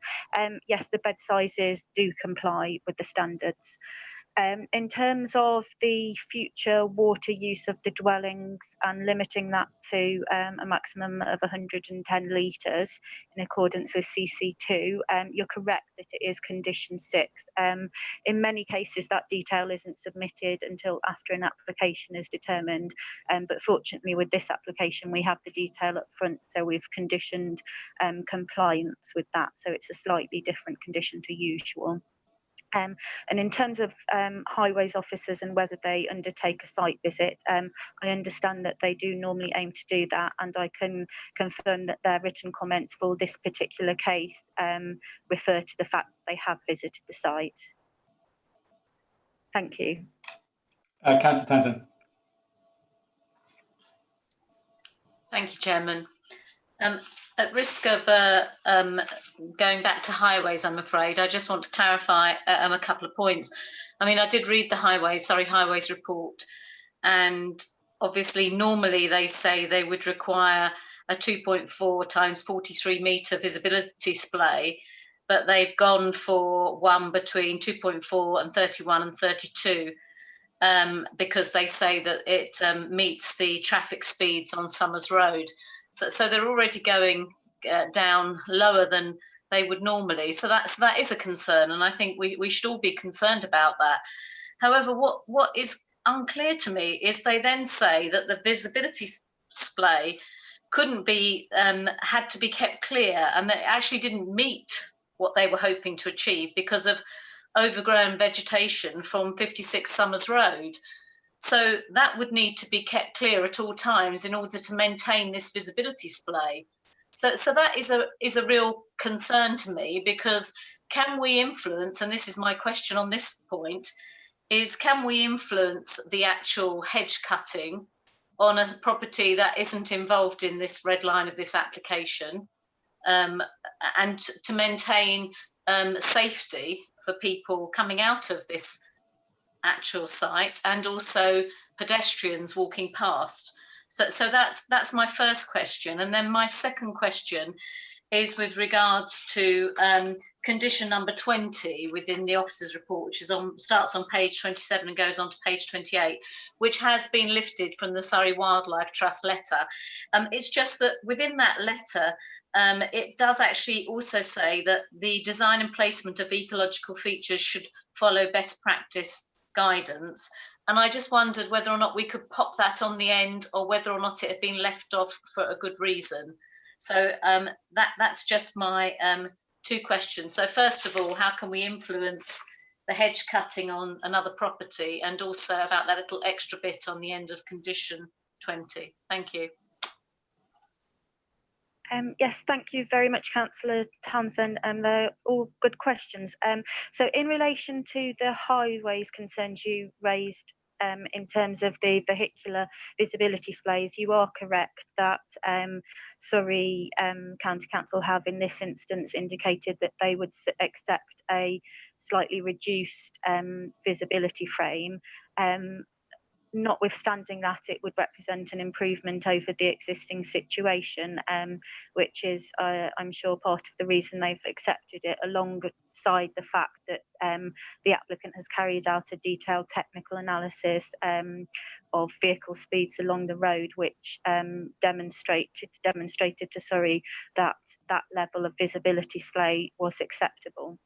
yes, the bed sizes do comply with the standards. In terms of the future water use of the dwellings and limiting that to a maximum of 110 litres in accordance with CC2, you're correct that it is condition 6. In many cases, that detail isn't submitted until after an application is determined, but fortunately with this application we have the detail up front, so we've conditioned compliance with that, so it's a slightly different condition to usual. And in terms of highways officers and whether they undertake a site visit, I understand that they do normally aim to do that, and I can confirm that their written comments for this particular case refer to the fact that they have visited the site. Thank you. Councillor Tanton. Thank you, Chairman. At risk of going back to highways, I'm afraid, I just want to clarify a couple of points. I mean, I did read the highways report, and obviously normally they say they would require a 2.4 times 43 metre visibility display, but they've gone for one between 2.4 and 31 and 32 because they say that it meets the traffic speeds on Somers Road. So they're already going down lower than they would normally. So that is a concern, and I think we should all be concerned about that. However, what is unclear to me is they then say that the visibility display couldn't be had to be kept clear, and that it actually didn't meet what they were hoping to achieve because of overgrown vegetation from 56 Somers Road. So that would need to be kept clear at all times in order to maintain this visibility display. So that is a real concern to me, because can we influence, and this is my question on this point, is can we influence the actual hedge cutting on a property that isn't involved in this red line of this application, and to maintain safety for people coming out of this actual site and also pedestrians walking past? So that's my first question. And then my second question is with regards to condition number 20 within the officer's report, which is starts on page 27 and goes on to page 28, which has been lifted from the Surrey Wildlife Trust letter. It's just that within that letter, it does actually also say that the design and placement of ecological features should follow best practice guidance, And I just wondered whether or not we could pop that on the end, or whether or not it had been left off for a good reason. So that's just my 2 questions. So first of all, how can we influence the hedge cutting on another property, and also about that little extra bit on the end of condition 20? Thank you. Yes, thank you very much, Councillor Townsend, and they're all good questions. So in relation to the highways concerns you raised in terms of the vehicular visibility displays, you are correct that Surrey County Council have in this instance indicated that they would accept a slightly reduced visibility frame. Notwithstanding that, it would represent an improvement over the existing situation, which is, I'm sure, part of the reason they've accepted it, alongside the fact that the applicant has carried out a detailed technical analysis of vehicle speeds along the road, which demonstrated to Surrey that that level of visibility display was acceptable.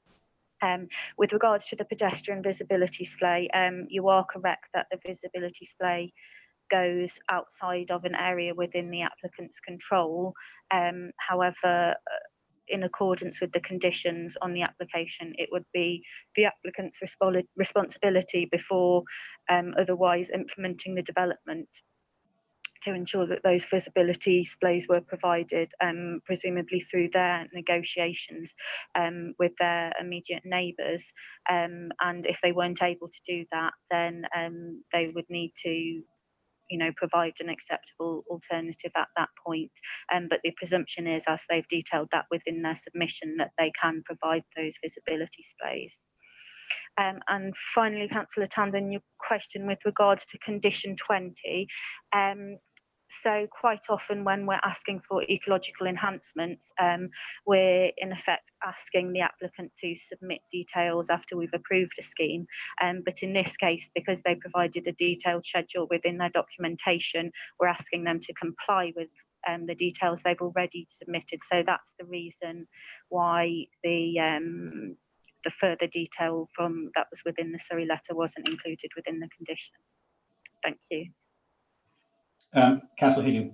With regards to the pedestrian visibility display, you are correct that the visibility display goes outside of an area within the applicant's control. However, in accordance with the conditions on the application, it would be the applicant's responsibility before otherwise implementing the development to ensure that those visibility displays were provided, presumably through their negotiations with their immediate neighbours. And if they weren't able to do that, then they would need to provide an acceptable alternative at that point. But the presumption is, as they've detailed that within their submission, that they can provide those visibility displays. And finally, Councillor Townsend, your question with regards to condition 20. So quite often when we're asking for ecological enhancements, we're in effect asking the applicant to submit details after we've approved a scheme. But in this case, because they provided a detailed schedule within their documentation, we're asking them to comply with the details they've already submitted. So that's the reason why the further detail from that was within the Surrey letter wasn't included within the condition. Thank you. Councillor Higgin.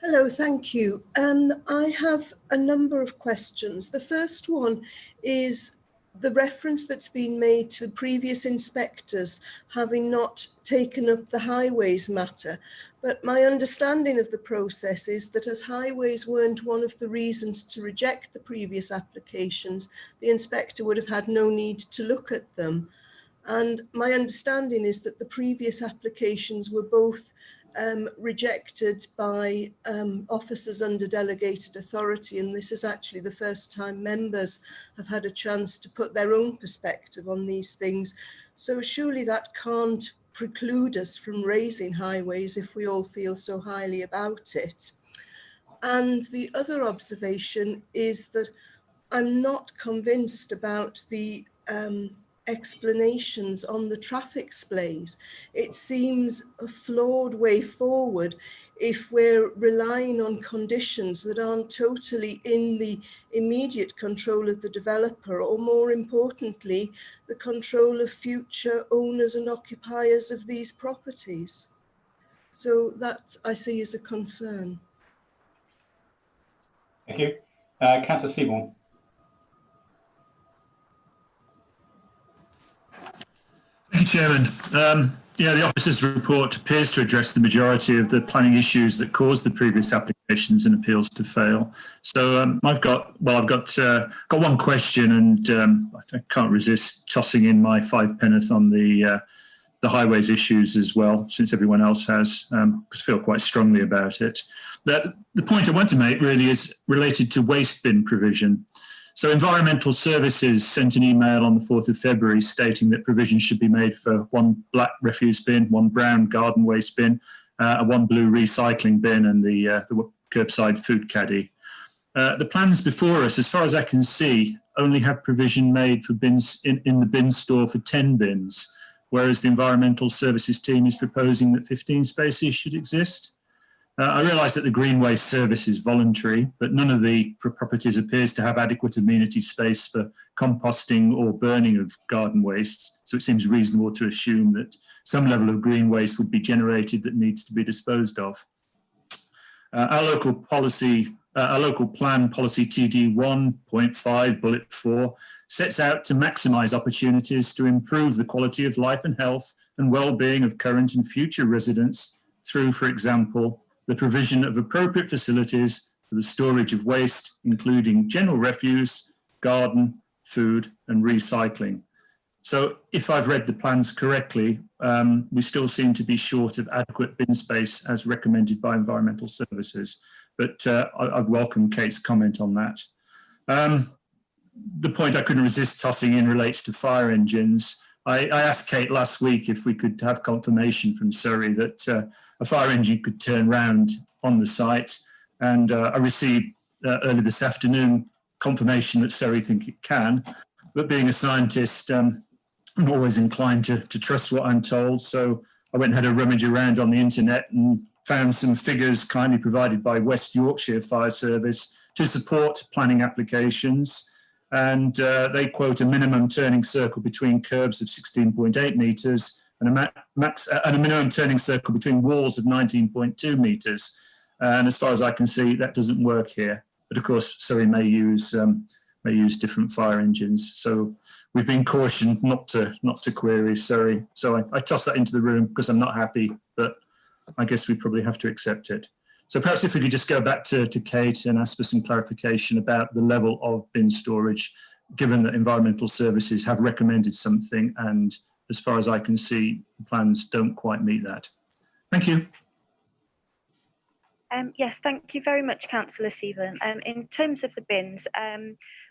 Hello, thank you. I have a number of questions. The first one is the reference that's been made to previous inspectors having not taken up the highways matter. But my understanding of the process is that as highways weren't one of the reasons to reject the previous applications, the inspector would have had no need to look at them. And my understanding is that the previous applications were both rejected by officers under delegated authority, and this is actually the first time members have had a chance to put their own perspective on these things. So surely that can't preclude us from raising highways if we all feel so highly about it. And the other observation is that I'm not convinced about the explanations on the traffic displays. It seems a flawed way forward if we're relying on conditions that aren't totally in the immediate control of the developer, or more importantly, the control of future owners and occupiers of these properties. So that I see as a concern. Thank you. Councillor Seaborn. Thank you, Chairman. Yeah, the officer's report appears to address the majority of the planning issues that caused the previous applications and appeals to fail. So I've got one question, and I can't resist tossing in my 5 pence on the highways issues as well, since everyone else has, because I feel quite strongly about it. The point I want to make really is related to waste bin provision. So Environmental Services sent an email on the 4th of February stating that provision should be made for one black refuse bin, one brown garden waste bin, one blue recycling bin, and the curbside food caddy. The plans before us, as far as I can see, only have provision made for bins in the bin store for 10 bins, whereas the Environmental Services team is proposing that 15 spaces should exist. I realise that the green waste service is voluntary, but none of the properties appears to have adequate amenity space for composting or burning of garden wastes. So it seems reasonable to assume that some level of green waste would be generated that needs to be disposed of. Our local plan policy TD 1.5 bullet 4 sets out to maximise opportunities to improve the quality of life and health and well-being of current and future residents through, for example, the provision of appropriate facilities for the storage of waste, including general refuse, garden, food and recycling. So if I've read the plans correctly, we still seem to be short of adequate bin space as recommended by environmental services, but I'd welcome Kate's comment on that. The point I couldn't resist tossing in relates to fire engines. I asked Kate last week if we could have confirmation from Surrey that a fire engine could turn round on the site, and I received early this afternoon confirmation that Surrey think it can, but being a scientist, I'm always inclined to trust what I'm told, so I went and had a rummage around on the internet and found some figures kindly provided by West Yorkshire Fire Service to support planning applications. And they quote a minimum turning circle between curbs of 16.8 metres and a minimum turning circle between walls of 19.2 metres. And as far as I can see, that doesn't work here. But of course, Surrey may use different fire engines. So we've been cautioned not to query Surrey. So I toss that into the room because I'm not happy, but I guess we probably have to accept it. So perhaps if we could just go back to Kate and ask for some clarification about the level of bin storage, given that environmental services have recommended something, and as far as I can see, the plans don't quite meet that. Thank you. Yes, thank you very much, Councillor Stephen. In terms of the bins,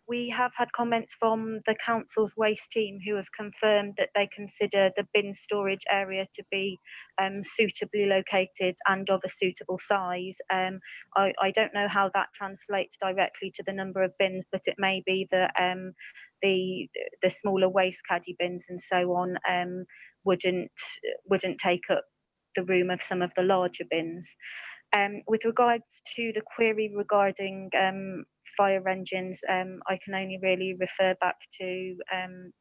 we have had comments from the council's waste team who have confirmed that they consider the bin storage area to be suitably located and of a suitable size. I don't know how that translates directly to the number of bins, but it may be that the smaller waste caddy bins and so on wouldn't take up the room of some of the larger bins. With regards to the query regarding fire engines, I can only really refer back to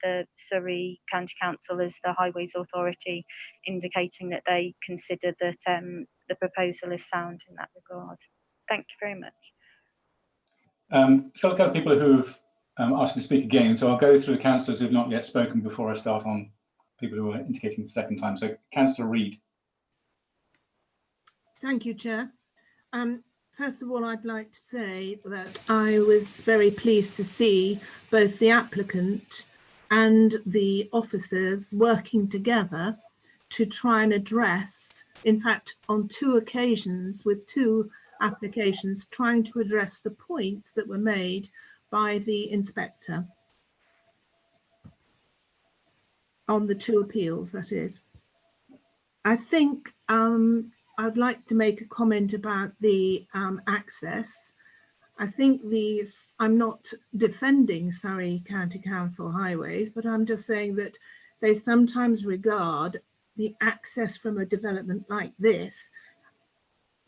the Surrey County Council as the Highways Authority, indicating that they consider that the proposal is sound in that regard. Thank you very much. So I've got people who've asked to speak again, so I'll go through the councillors who have not yet spoken before I start on people who are indicating the second time. So Councillor Reid. Thank you, Chair. First of all, I'd like to say that I was very pleased to see both the applicant and the officers working together to try and address, in fact, on 2 occasions with 2 applications, trying to address the points that were made by the inspector on the 2 appeals, that is. I think I'd like to make a comment about the access. I think I'm not defending Surrey County Council highways, but I'm just saying that they sometimes regard the access from a development like this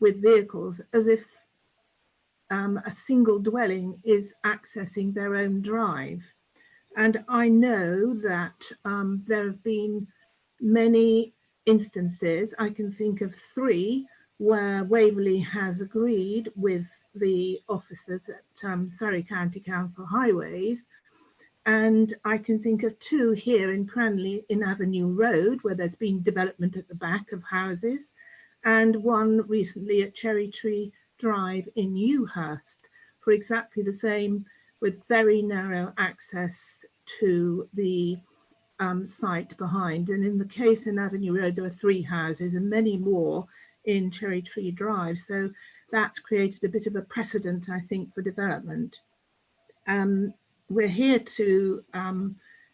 with vehicles as if a single dwelling is accessing their own drive. And I know that there have been many instances, I can think of 3 where Waverley has agreed with the officers at Surrey County Council Highways, and I can think of 2 here in Cranley in Avenue Road where there's been development at the back of houses, and 1 recently at Cherry Tree Drive in Ewhurst for exactly the same, with very narrow access to the site behind. And in the case in Avenue Road, there were 3 houses and many more in Cherry Tree Drive. So that's created a bit of a precedent, I think, for development. We're here to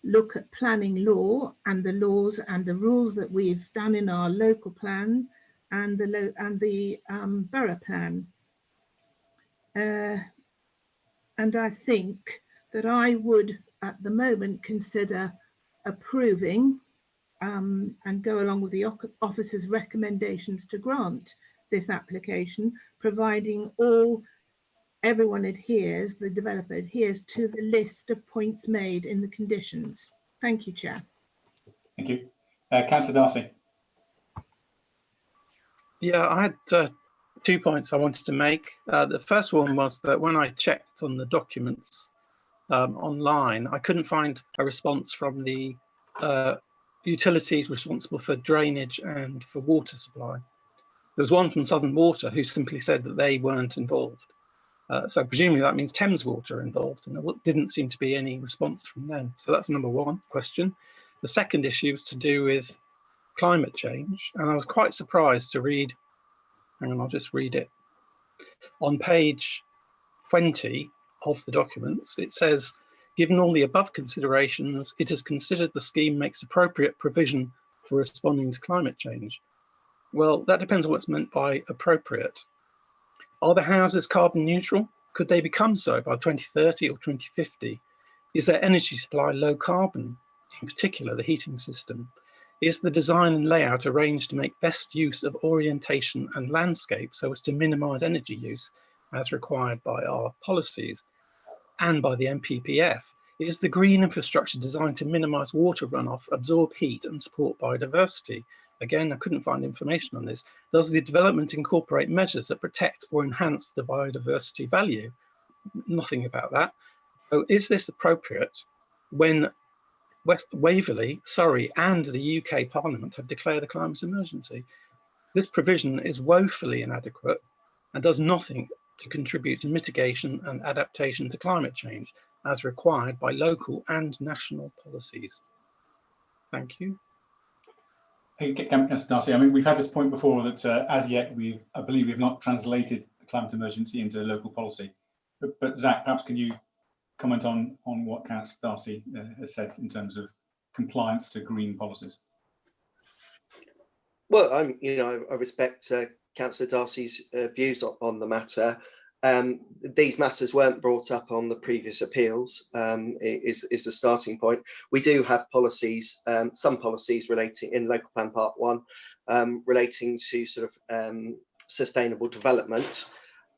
look at planning law and the laws and the rules that we've done in our local plan and the borough plan. And I think that I would, at the moment, consider approving and go along with the officer's recommendations to grant this application, providing everyone adheres, the developer adheres to the list of points made in the conditions. Thank you, Chair. Thank you. Councillor Darcy. Yeah, I had 2 points I wanted to make. The first one was that when I checked on the documents online, I couldn't find a response from the utilities responsible for drainage and for water supply. There was one from Southern Water who simply said that they weren't involved. So presumably that means Thames Water are involved, and there didn't seem to be any response from them. So that's number one question. The second issue was to do with climate change, and I was quite surprised to read, hang on, I'll just read it. On page 20 of the documents, it says, given all the above considerations, it is considered the scheme makes appropriate provision for responding to climate change. Well, that depends on what's meant by appropriate. Are the houses carbon neutral? Could they become so by 2030 or 2050? Is their energy supply low carbon, in particular the heating system? Is the design and layout arranged to make best use of orientation and landscape so as to minimise energy use as required by our policies and by the NPPF? Is the green infrastructure designed to minimise water runoff, absorb heat and support biodiversity? Again, I couldn't find information on this. Does the development incorporate measures that protect or enhance the biodiversity value? Nothing about that. So is this appropriate when Waverley, Surrey and the UK Parliament have declared a climate emergency? This provision is woefully inadequate and does nothing to contribute to mitigation and adaptation to climate change as required by local and national policies. Thank you. Thank you, Councillor Darcy. I mean, we've had this point before that as yet I believe we've not translated the climate emergency into local policy. But Zach, perhaps can you comment on what Councillor Darcy has said in terms of compliance to green policies? Well, I respect Councillor Darcy's views on the matter. These matters weren't brought up on the previous appeals, is the starting point. We do have policies, some policies relating in Local Plan Part 1, relating to sort of sustainable development.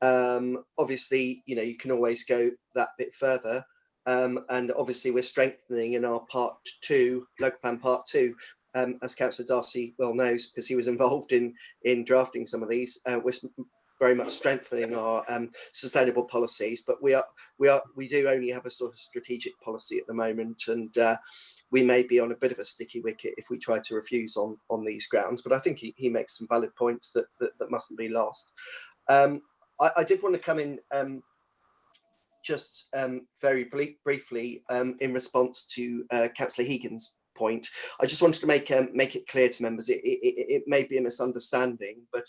Obviously, you can always go that bit further. And obviously we're strengthening in our Part 2, Local Plan Part 2, as Councillor Darcy well knows, because he was involved in drafting some of these. We're very much strengthening our sustainable policies, but we do only have a sort of strategic policy at the moment, and we may be on a bit of a sticky wicket if we try to refuse on these grounds. But I think he makes some valid points that mustn't be lost. I did want to come in just very briefly in response to Councillor Hegan's point. I just wanted to make it clear to members, it may be a misunderstanding, but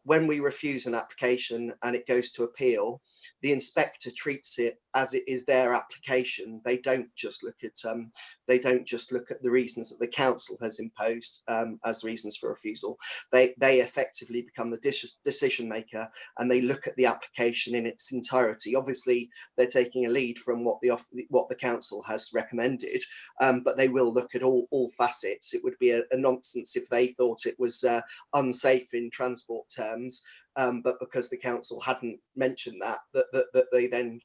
when we refuse an application and it goes to appeal, the inspector treats it as it is their application. They don't just look at the reasons that the council has imposed as reasons for refusal. They effectively become the decision maker, and they look at the application in its entirety. Obviously, they're taking a lead from what the council has recommended, but they will look at all facets. It would be a nonsense if they thought it was unsafe in transport terms, but because the council hadn't mentioned that they then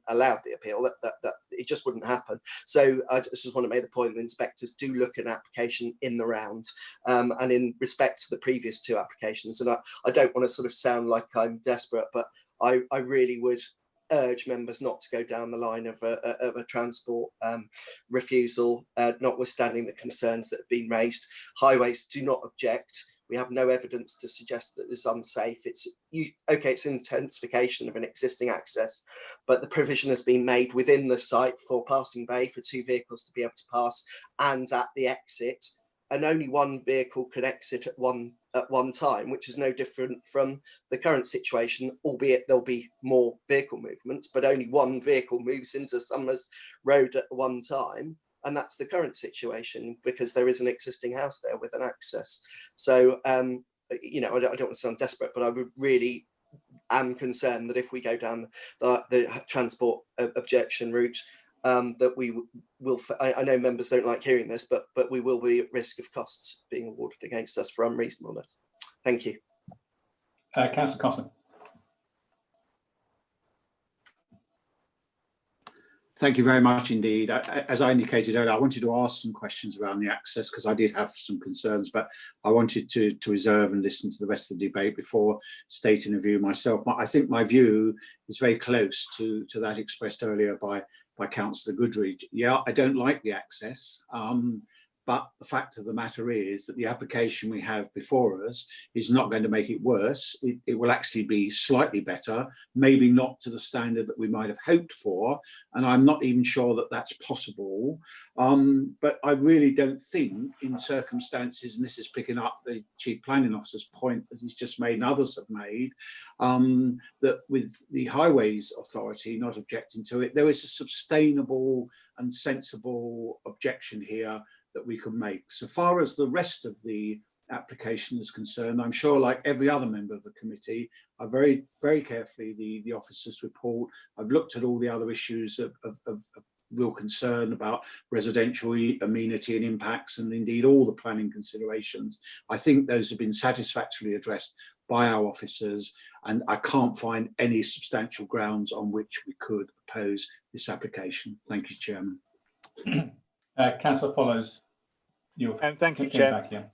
allowed the appeal. That it just wouldn't happen. So I just want to make the point that inspectors do look at an application in the round, and in respect to the previous two applications. And I don't want to sort of sound like I'm desperate, but I really would urge members not to go down the line of a transport refusal, notwithstanding the concerns that have been raised. Highways do not object. We have no evidence to suggest that it's unsafe. It's intensification of an existing access, but the provision has been made within the site for passing bay for two vehicles to be able to pass, and at the exit, and only one vehicle can exit at one time, which is no different from the current situation, albeit there'll be more vehicle movements, but only one vehicle moves into Summers Road at one time. And that's the current situation because there is an existing house there with an access. So, I don't want to sound desperate, but I would really am concerned that if we go down the transport objection route, that we will, I know members don't like hearing this, but we will be at risk of costs being awarded against us for unreasonableness. Thank you. Councillor Costa. Thank you very much indeed. As I indicated earlier, I wanted to ask some questions around the access because I did have some concerns, but I wanted to reserve and listen to the rest of the debate before stating a view myself. I think my view is very close to that expressed earlier by Councillor Goodridge. Yeah, I don't like the access, but the fact of the matter is that the application we have before us is not going to make it worse. It will actually be slightly better, maybe not to the standard that we might have hoped for, and I'm not even sure that that's possible. But I really don't think in circumstances, and this is picking up the Chief Planning Officer's point that he's just made and others have made, that with the Highways Authority not objecting to it, there is a sustainable and sensible objection here that we can make. So far as the rest of the application is concerned, I'm sure like every other member of the committee, I very, very carefully the officer's report. I've looked at all the other issues of real concern about residential amenity and impacts, and indeed all the planning considerations. I think those have been satisfactorily addressed by our officers, and I can't find any substantial grounds on which we could oppose this application. Thank you, Chairman. Councillor Follows. Thank you, Chair. Back here.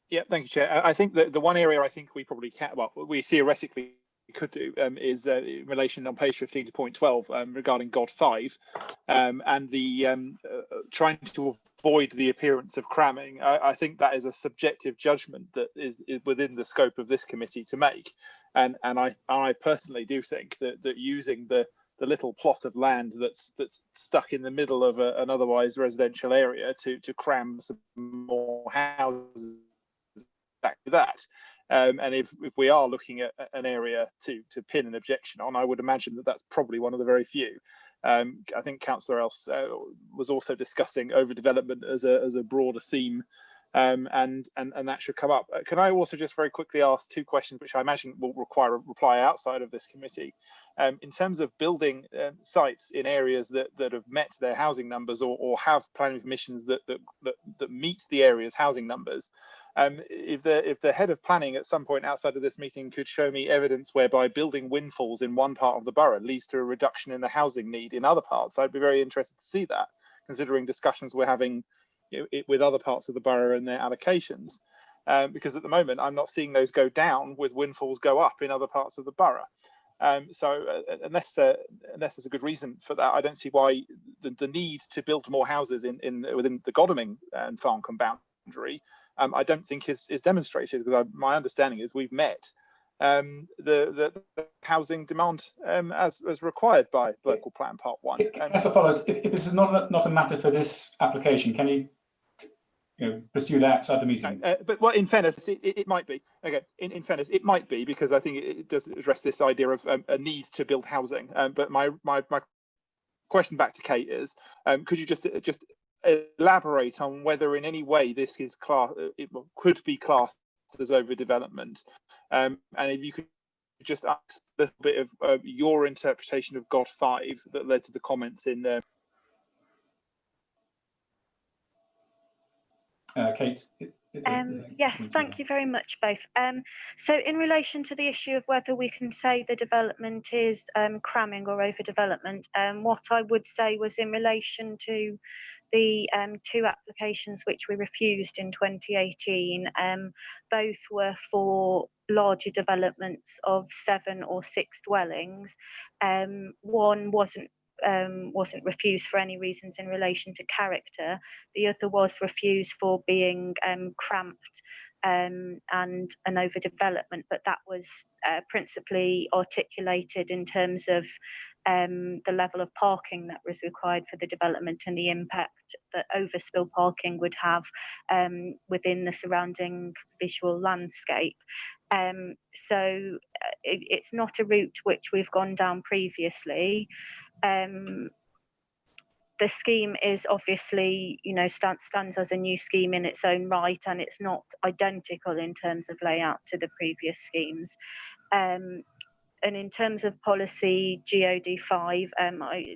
Yeah, thank you, Chair. I think that the one area I think we probably can, well, we theoretically could do is in relation on page 15 to point 12 regarding God 5 and the trying to avoid the appearance of cramming. I think that is a subjective judgment that is within the scope of this committee to make, and I personally do think that using the little plot of land that's stuck in the middle of an otherwise residential area to cram some more houses back to that. And if we are looking at an area to pin an objection on, I would imagine that that's probably one of the very few. I think Councillor Else was also discussing overdevelopment as a broader theme, and that should come up. Can I also just very quickly ask two questions, which I imagine will require a reply outside of this committee? In terms of building sites in areas that have met their housing numbers or have planning permissions that meet the area's housing numbers, if the head of planning at some point outside of this meeting could show me evidence whereby building windfalls in one part of the borough leads to a reduction in the housing need in other parts, I'd be very interested to see that, considering discussions we're having with other parts of the borough and their allocations, because at the moment I'm not seeing those go down with windfalls go up in other parts of the borough. So unless there's a good reason for that, I don't see why the need to build more houses within the Godalming and Farncombe boundary I don't think is demonstrated, because my understanding is we've met the housing demand as required by local plan part 1. Councillor Follows, if this is not a matter for this application, can you pursue that outside the meeting? But well, in fairness, it might be. Okay, in fairness, it might be, because I think it does address this idea of a need to build housing. But my question back to Kate is, could you just elaborate on whether in any way this is could be classed as overdevelopment, and if you could just ask a little bit of your interpretation of God 5 that led to the comments in there. Kate. Yes, thank you very much, both. So in relation to the issue of whether we can say the development is cramming or overdevelopment, what I would say was in relation to the two applications which we refused in 2018, both were for larger developments of 7 or 6 dwellings. One wasn't refused for any reasons in relation to character. The other was refused for being cramped and an overdevelopment, but that was principally articulated in terms of the level of parking that was required for the development and the impact that overspill parking would have within the surrounding visual landscape. So it's not a route which we've gone down previously. The scheme is obviously, stands as a new scheme in its own right, and it's not identical in terms of layout to the previous schemes. and in terms of policy GOD5,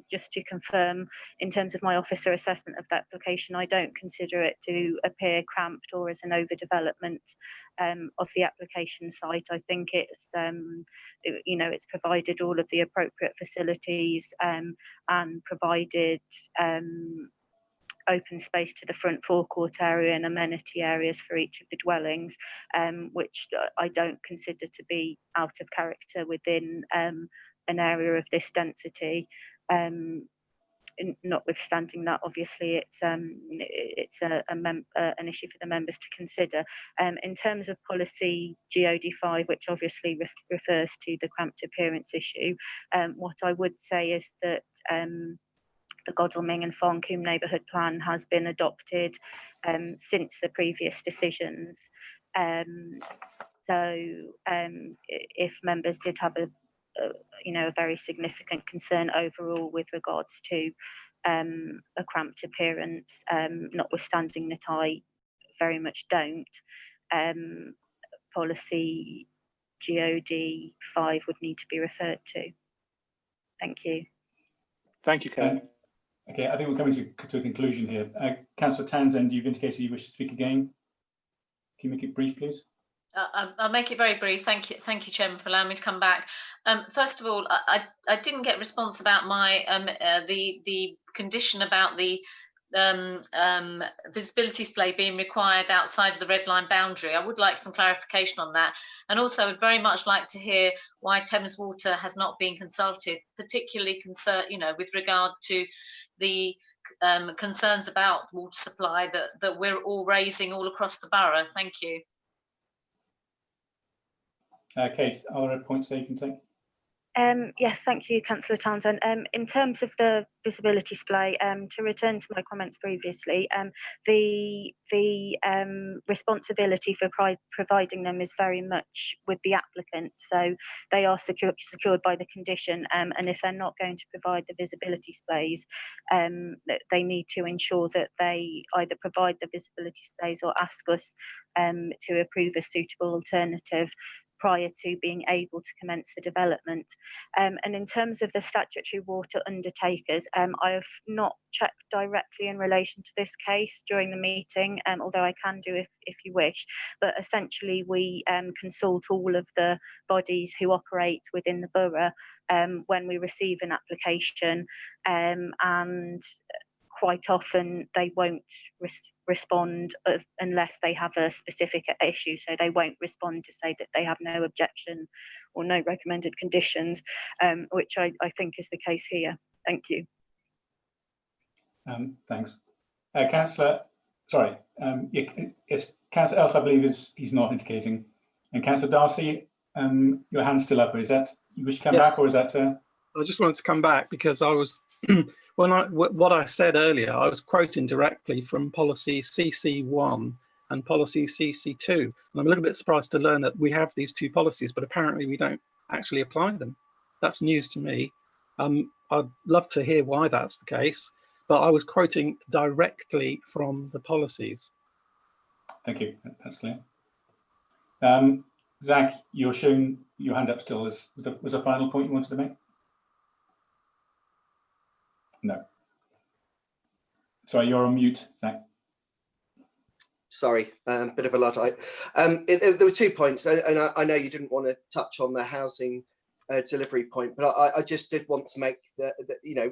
just to confirm, in terms of my officer assessment of the application, I don't consider it to appear cramped or as an overdevelopment of the application site. I think it's, it's provided all of the appropriate facilities and provided open space to the front forecourt area and amenity areas for each of the dwellings, which I don't consider to be out of character within an area of this density. Notwithstanding that, obviously, it's an issue for the members to consider. In terms of policy GOD5, which obviously refers to the cramped appearance issue, what I would say is that the Godalming and Farncombe Neighbourhood Plan has been adopted since the previous decisions. If members did have a very significant concern overall with regards to a cramped appearance, notwithstanding that I very much don't, policy GOD5 would need to be referred to. Thank you. Thank you, Karen. Okay, I think we're coming to a conclusion here. Councillor Townsend, you've indicated you wish to speak again. Can you make it brief, please? I'll make it very brief. Thank you, Chairman, for allowing me to come back. First of all, I didn't get response about my the condition about the visibility display being required outside of the red line boundary. I would like some clarification on that, and also would very much like to hear why Thames Water has not been consulted, particularly with regard to the concerns about water supply that we're all raising all across the borough. Thank you. Kate, are there points that you can take? Yes, thank you, Councillor Townsend. In terms of the visibility display, to return to my comments previously, the responsibility for providing them is very much with the applicant. So they are secured by the condition, and if they're not going to provide the visibility displays, they need to ensure that they either provide the visibility displays or ask us to approve a suitable alternative prior to being able to commence the development. And in terms of the statutory water undertakers, I have not checked directly in relation to this case during the meeting, although I can do if you wish. But essentially, we consult all of the bodies who operate within the borough when we receive an application, and quite often they won't respond unless they have a specific issue. So they won't respond to say that they have no objection or no recommended conditions, which I think is the case here. Thank you. Thanks. Councillor, sorry, yes, Councillor Else, I believe he's not indicating. And Councillor Darcy, your hand's still up. Is that, you wish to come back, or is that? I just wanted to come back because I was, what I said earlier, I was quoting directly from policy CC1 and policy CC2. And I'm a little bit surprised to learn that we have these two policies, but apparently we don't actually apply them. That's news to me. I'd love to hear why that's the case, but I was quoting directly from the policies. Thank you, that's clear. Zach, you're showing your hand up still. Was a final point you wanted to make? No. Sorry, you're on mute, Zach. Sorry, bit of a Luddite. There were 2 points, and I know you didn't want to touch on the housing delivery point, but I just did want to make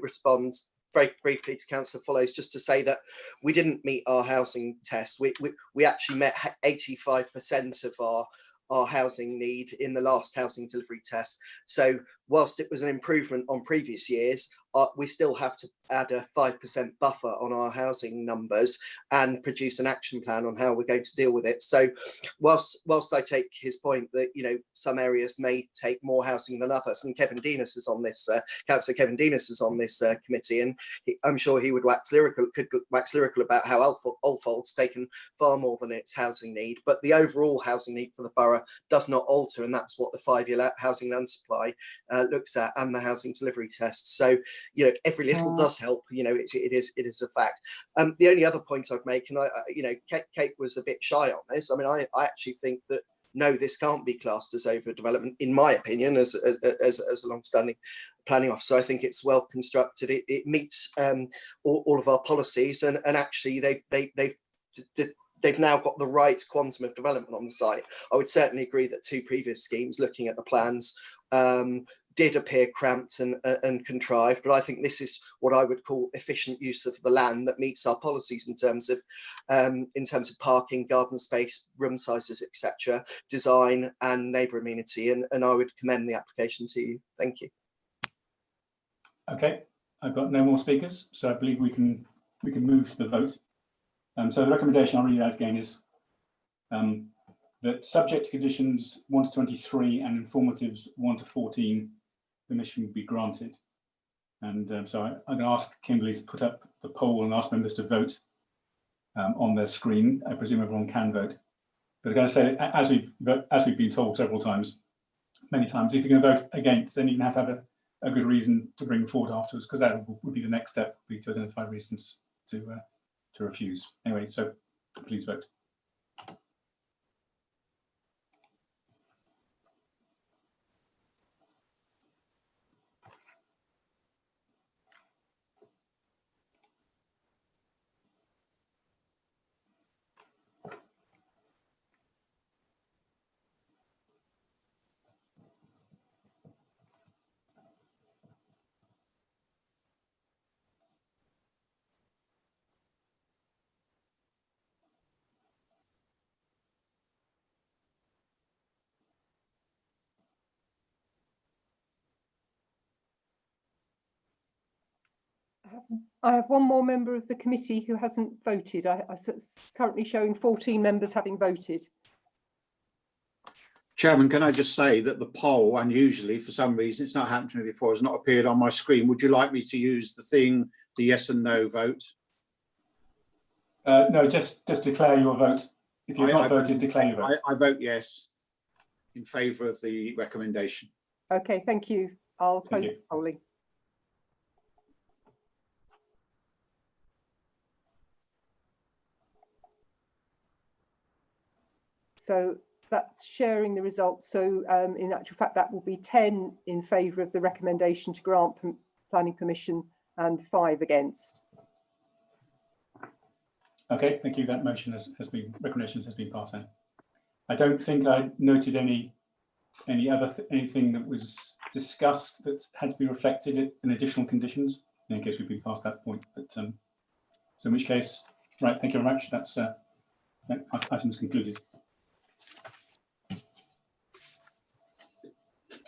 respond very briefly to Councillor Follows, just to say that we didn't meet our housing test. We actually met 85% of our housing need in the last housing delivery test. So whilst it was an improvement on previous years, we still have to add a 5% buffer on our housing numbers and produce an action plan on how we're going to deal with it. So whilst I take his point that some areas may take more housing than others, and Kevin Denis is on this, Councillor Kevin Denis is on this committee, and I'm sure he would wax lyrical about how Oldfold's taken far more than its housing need, but the overall housing need for the borough does not alter, and that's what the 5-year housing land supply looks at, and the housing delivery test. So every little does help. It is a fact. The only other point I'd make, and Kate was a bit shy on this. I mean, I actually think that no, this can't be classed as overdevelopment, in my opinion, as a long-standing planning officer. I think it's well constructed. It meets all of our policies, and actually they've now got the right quantum of development on the site. I would certainly agree that 2 previous schemes, looking at the plans, did appear cramped and contrived, but I think this is what I would call efficient use of the land that meets our policies in terms of parking, garden space, room sizes, etc., design and neighbour amenity, and I would commend the application to you. Thank you. Okay, I've got no more speakers, so I believe we can move to the vote. So the recommendation, I'll read it out again, is that subject to conditions 1 to 23 and informatives 1 to 14, permission will be granted. And so I'm going to ask Kimberly to put up the poll and ask members to vote on their screen. I presume everyone can vote. But I'm going to say, as we've been told several times, many times, if you're going to vote against, then you can have to have a good reason to bring forward afterwards, because that would be the next step, would be to identify reasons to refuse. Anyway, so please vote. I have one more member of the committee who hasn't voted. It's currently showing 14 members having voted. Chairman, can I just say that the poll, unusually for some reason, it's not happened to me before, has not appeared on my screen. Would you like me to use the yes and no vote? No, just declare your vote. If you've not voted, declare your vote. I vote yes in favour of the recommendation. Okay, thank you. I'll close the polling. So that's sharing the results. So in actual fact, that will be 10 in favour of the recommendation to grant planning permission and 5 against. Okay, thank you. That motion recommendations has been passed on. I don't think I noted anything that was discussed that had to be reflected in additional conditions, in case we've been past that point. But so in which case, right, thank you very much. That's item's concluded.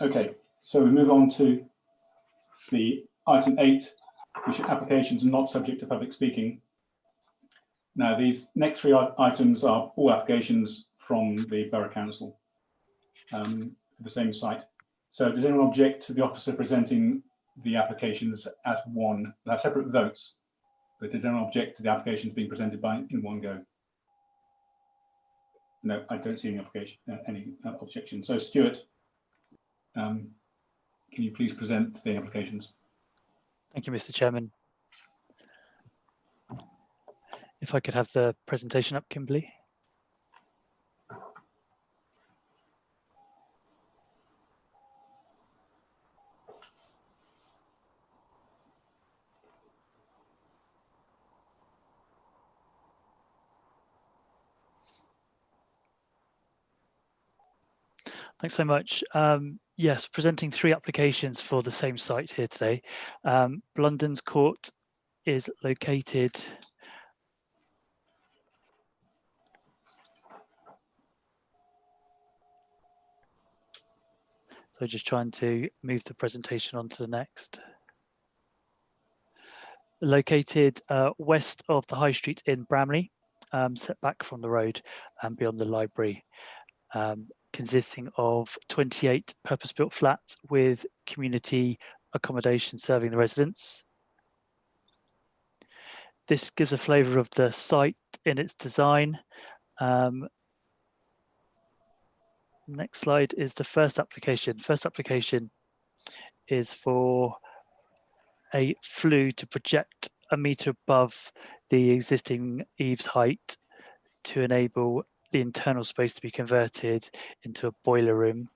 Okay, so we move on to the item 8, which are applications not subject to public speaking. Now, these next 3 items are all applications from the Borough Council for the same site. So does anyone object to the officer presenting the applications as one? They'll have separate votes, but does anyone object to the applications being presented in one go? No, I don't see any objection. So Stuart, can you please present the applications? Thank you, Mr. Chairman. If I could have the presentation up, Kimberly. Thanks so much. Yes, presenting 3 applications for the same site here today. Blundon's Court is located so just trying to move the presentation on to the next. Located west of the High Street in Bramley, set back from the road and beyond the library. Consisting of 28 purpose-built flats with community accommodation serving the residents. This gives a flavour of the site in its design. Next slide is the first application. First application is for a flue to project 1 metre above the existing eaves height to enable the internal space to be converted into a boiler room.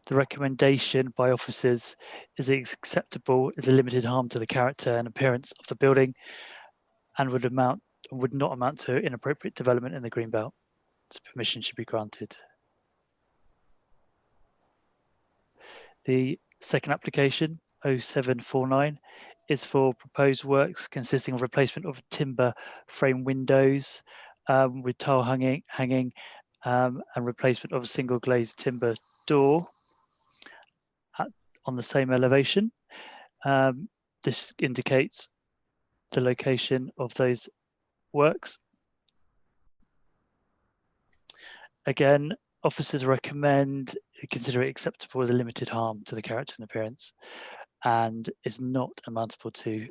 The recommendation by officers is that it's acceptable as a limited harm to the character and appearance of the building and would not amount to inappropriate development in the Greenbelt. So permission should be granted. The second application, 0749, is for proposed works consisting of replacement of timber frame windows with tile hanging and replacement of a single glazed timber door on the same elevation. This indicates the location of those works. Again, officers recommend consider it acceptable as a limited harm to the character and appearance and is not amountable to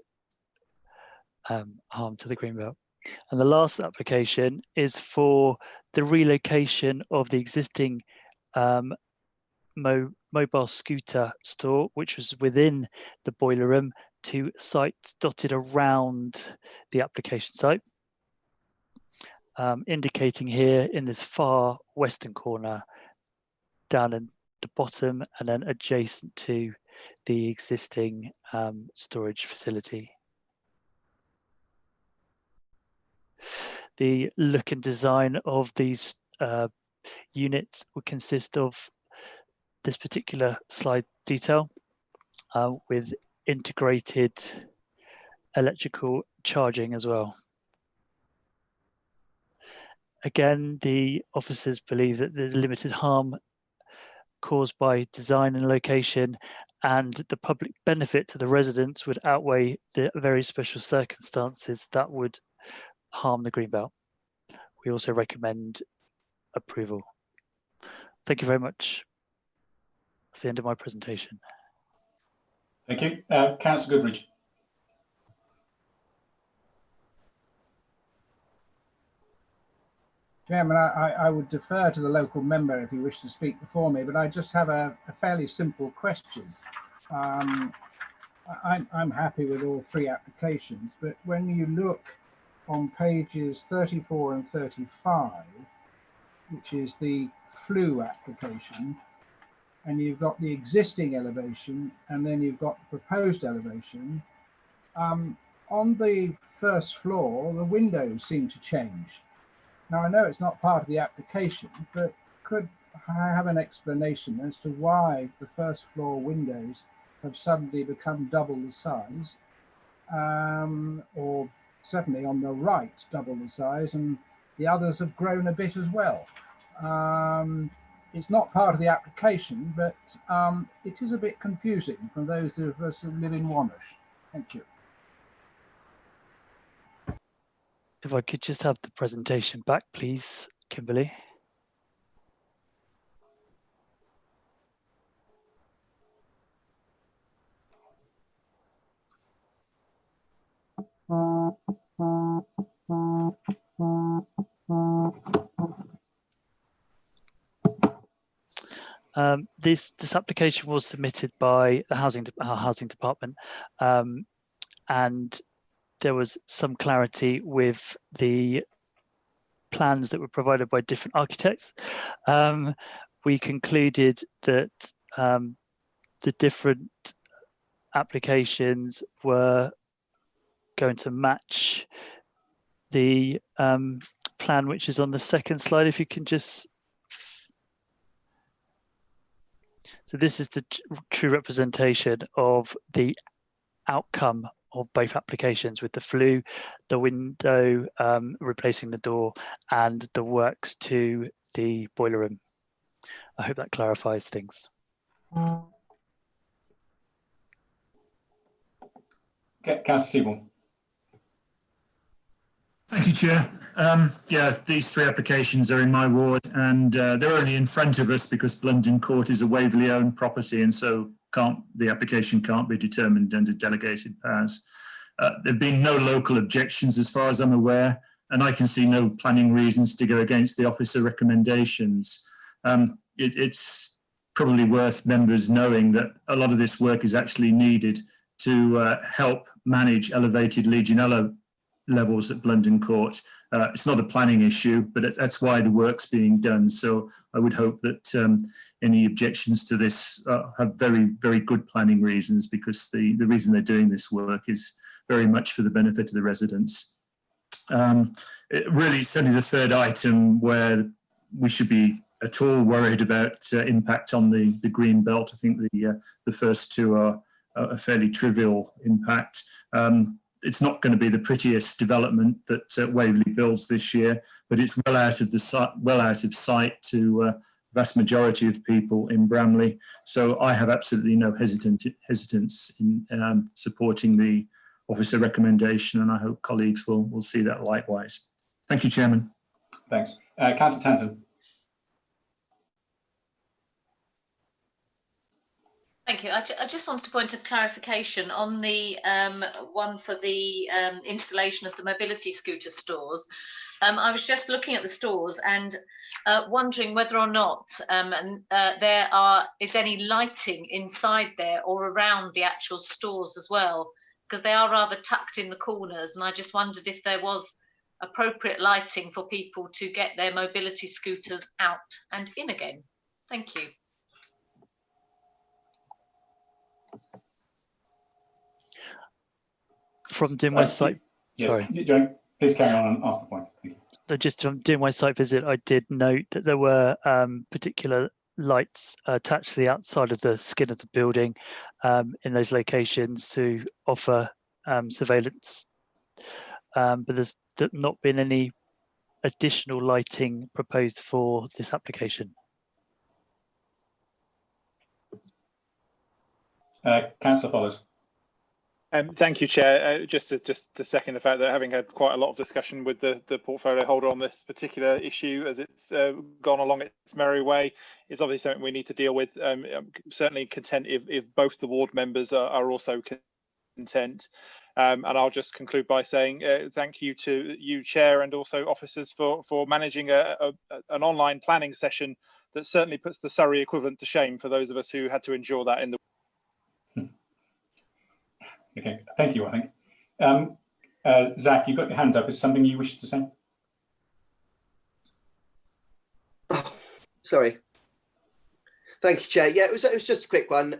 harm to the Greenbelt. And the last application is for the relocation of the existing mobile scooter store, which was within the boiler room, to sites dotted around the application site. Indicating here in this far western corner, down in the bottom and then adjacent to the existing storage facility. The look and design of these units would consist of this particular slide detail with integrated electrical charging as well. Again, the officers believe that there's limited harm caused by design and location, and the public benefit to the residents would outweigh the very special circumstances that would harm the Greenbelt. We also recommend approval. Thank you very much. That's the end of my presentation. Thank you. Councillor Goodridge. Chairman, I would defer to the local member if he wished to speak before me, but I just have a fairly simple question. I'm happy with all three applications, but when you look on pages 34 and 35, which is the flue application, and you've got the existing elevation, and then you've got the proposed elevation, on the first floor, the windows seem to change. Now, I know it's not part of the application, but could I have an explanation as to why the first floor windows have suddenly become double the size, or certainly on the right, double the size, and the others have grown a bit as well? It's not part of the application, but it is a bit confusing for those of us who live in Wannosh. Thank you. If I could just have the presentation back, please, Kimberly. This application was submitted by the housing department, and there was some clarity with the plans that were provided by different architects. We concluded that the different applications were going to match the plan which is on the second slide. If you can just... So this is the true representation of the outcome of both applications, with the flue, the window replacing the door, and the works to the boiler room. I hope that clarifies things. Councillor Seaborn. Thank you, Chair. Yeah, these three applications are in my ward, and they're only in front of us because Blunden Court is a Waverley-owned property, and so the application can't be determined under delegated powers. There have been no local objections as far as I'm aware, and I can see no planning reasons to go against the officer recommendations. It's probably worth members knowing that a lot of this work is actually needed to help manage elevated Legionella levels at Blunden Court. It's not a planning issue, but that's why the work's being done. So I would hope that any objections to this have very, very good planning reasons, because the reason they're doing this work is very much for the benefit of the residents. Really, certainly the third item where we should be at all worried about impact on the green belt. I think the first two are a fairly trivial impact. It's not going to be the prettiest development that Waverley builds this year, but it's well out of sight to vast majority of people in Bramley. So I have absolutely no hesitance in supporting the officer recommendation, and I hope colleagues will see that likewise. Thank you, Chairman. Thanks. Councillor Tanton. Thank you. I just wanted to point a clarification on the one for the installation of the mobility scooter stores. I was just looking at the stores and wondering whether or not there is any lighting inside there or around the actual stores as well, because they are rather tucked in the corners, and I just wondered if there was appropriate lighting for people to get their mobility scooters out and in again. Thank you. From doing my site, yes, sorry. Please carry on and ask the point. Thank you. Just from doing my site visit, I did note that there were particular lights attached to the outside of the skin of the building in those locations to offer surveillance. But there's not been any additional lighting proposed for this application. Councillor Follows. Thank you, Chair. Just to second the fact that having had quite a lot of discussion with the portfolio holder on this particular issue as it's gone along its merry way, is obviously something we need to deal with. I'm certainly content if both the ward members are also content. And I'll just conclude by saying thank you to you, Chair, and also officers for managing an online planning session that certainly puts the Surrey equivalent to shame for those of us who had to endure that in the. Okay, thank you, I think. Zach, you've got your hand up. Is something you wish to say? Oh, sorry. Thank you, Chair. Yeah, it was just a quick one.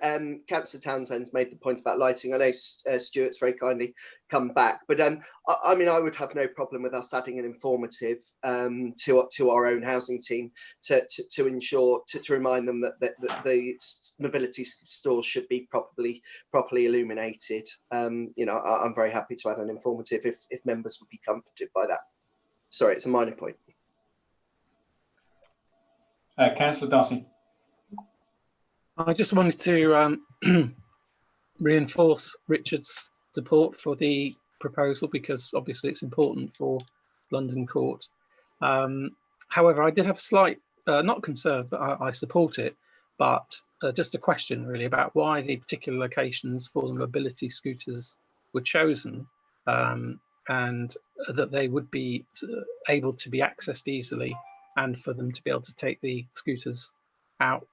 Councillor Townsend's made the point about lighting. I know Stuart's very kindly come back, but I mean, I would have no problem with us adding an informative to our own housing team to ensure to remind them that the mobility stores should be properly illuminated. You know, I'm very happy to add an informative if members would be comforted by that. Sorry, it's a minor point. Councillor Darcy. I just wanted to reinforce Richard's support for the proposal, because obviously it's important for London Court. However, I did have a slight, not concern, but I support it, but just a question really about why the particular locations for the mobility scooters were chosen, and that they would be able to be accessed easily, and for them to be able to take the scooters out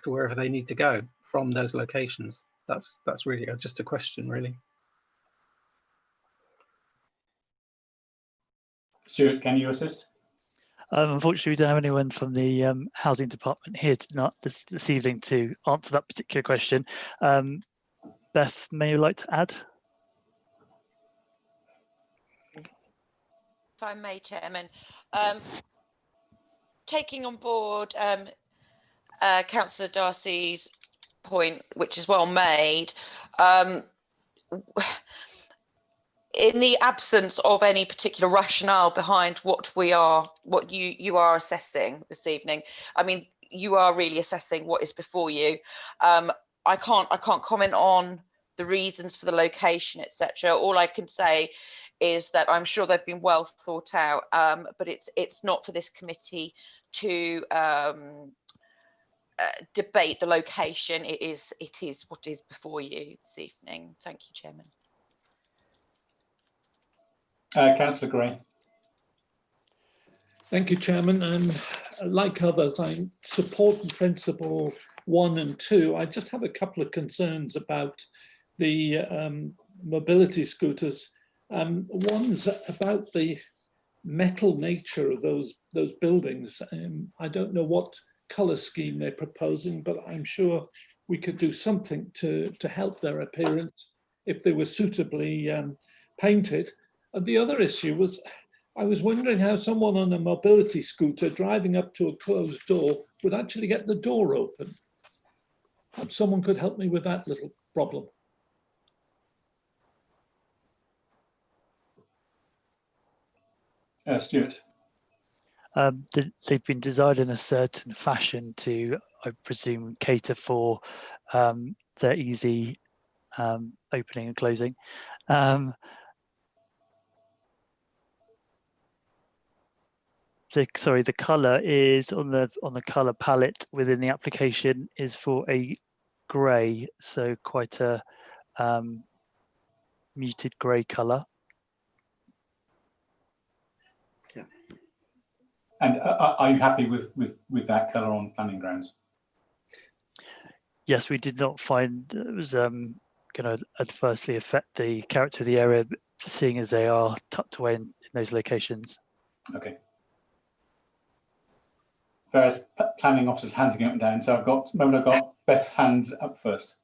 to wherever they need to go from those locations. That's really just a question, really. Stuart, can you assist? Unfortunately, we don't have anyone from the housing department here tonight, this evening to answer that particular question. Beth, may you like to add? If I may, Chairman, taking on board Councillor Darcy's point, which is well made, in the absence of any particular rationale behind what you are assessing this evening, I mean, you are really assessing what is before you. I can't comment on the reasons for the location, etc. All I can say is that I'm sure they've been well thought out, but it's not for this committee to debate the location. It is what is before you this evening. Thank you, Chairman. Councillor Gray. Thank you, Chairman. And like others, I support principle 1 and 2. I just have a couple of concerns about the mobility scooters. One's about the metal nature of those buildings. I don't know what colour scheme they're proposing, but I'm sure we could do something to help their appearance if they were suitably painted. And the other issue was, I was wondering how someone on a mobility scooter driving up to a closed door would actually get the door open. Perhaps someone could help me with that little problem. Stuart. They've been designed in a certain fashion to, I presume, cater for their easy opening and closing. The color is on the color palette within the application is for a grey, so quite a muted grey color. And are you happy with that colour on planning grounds? Yes, we did not find it was going to adversely affect the character of the area, seeing as they are tucked away in those locations. Okay. Various planning officers' hands are going up and down, so I've got Beth's hands up first.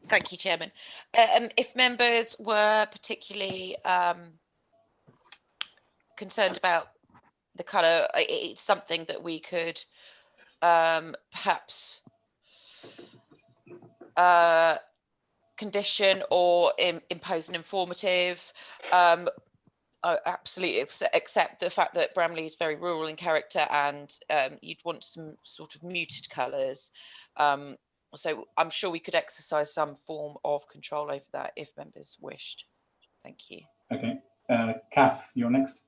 Thank you, Chairman. If members were particularly concerned about the colour, it's something that we could perhaps condition or impose an informative. I absolutely accept the fact that Bramley is very rural in character, and you'd want some sort of muted colours. So I'm sure we could exercise some form of control over that if members wished. Thank you. Okay. Kath, you're next.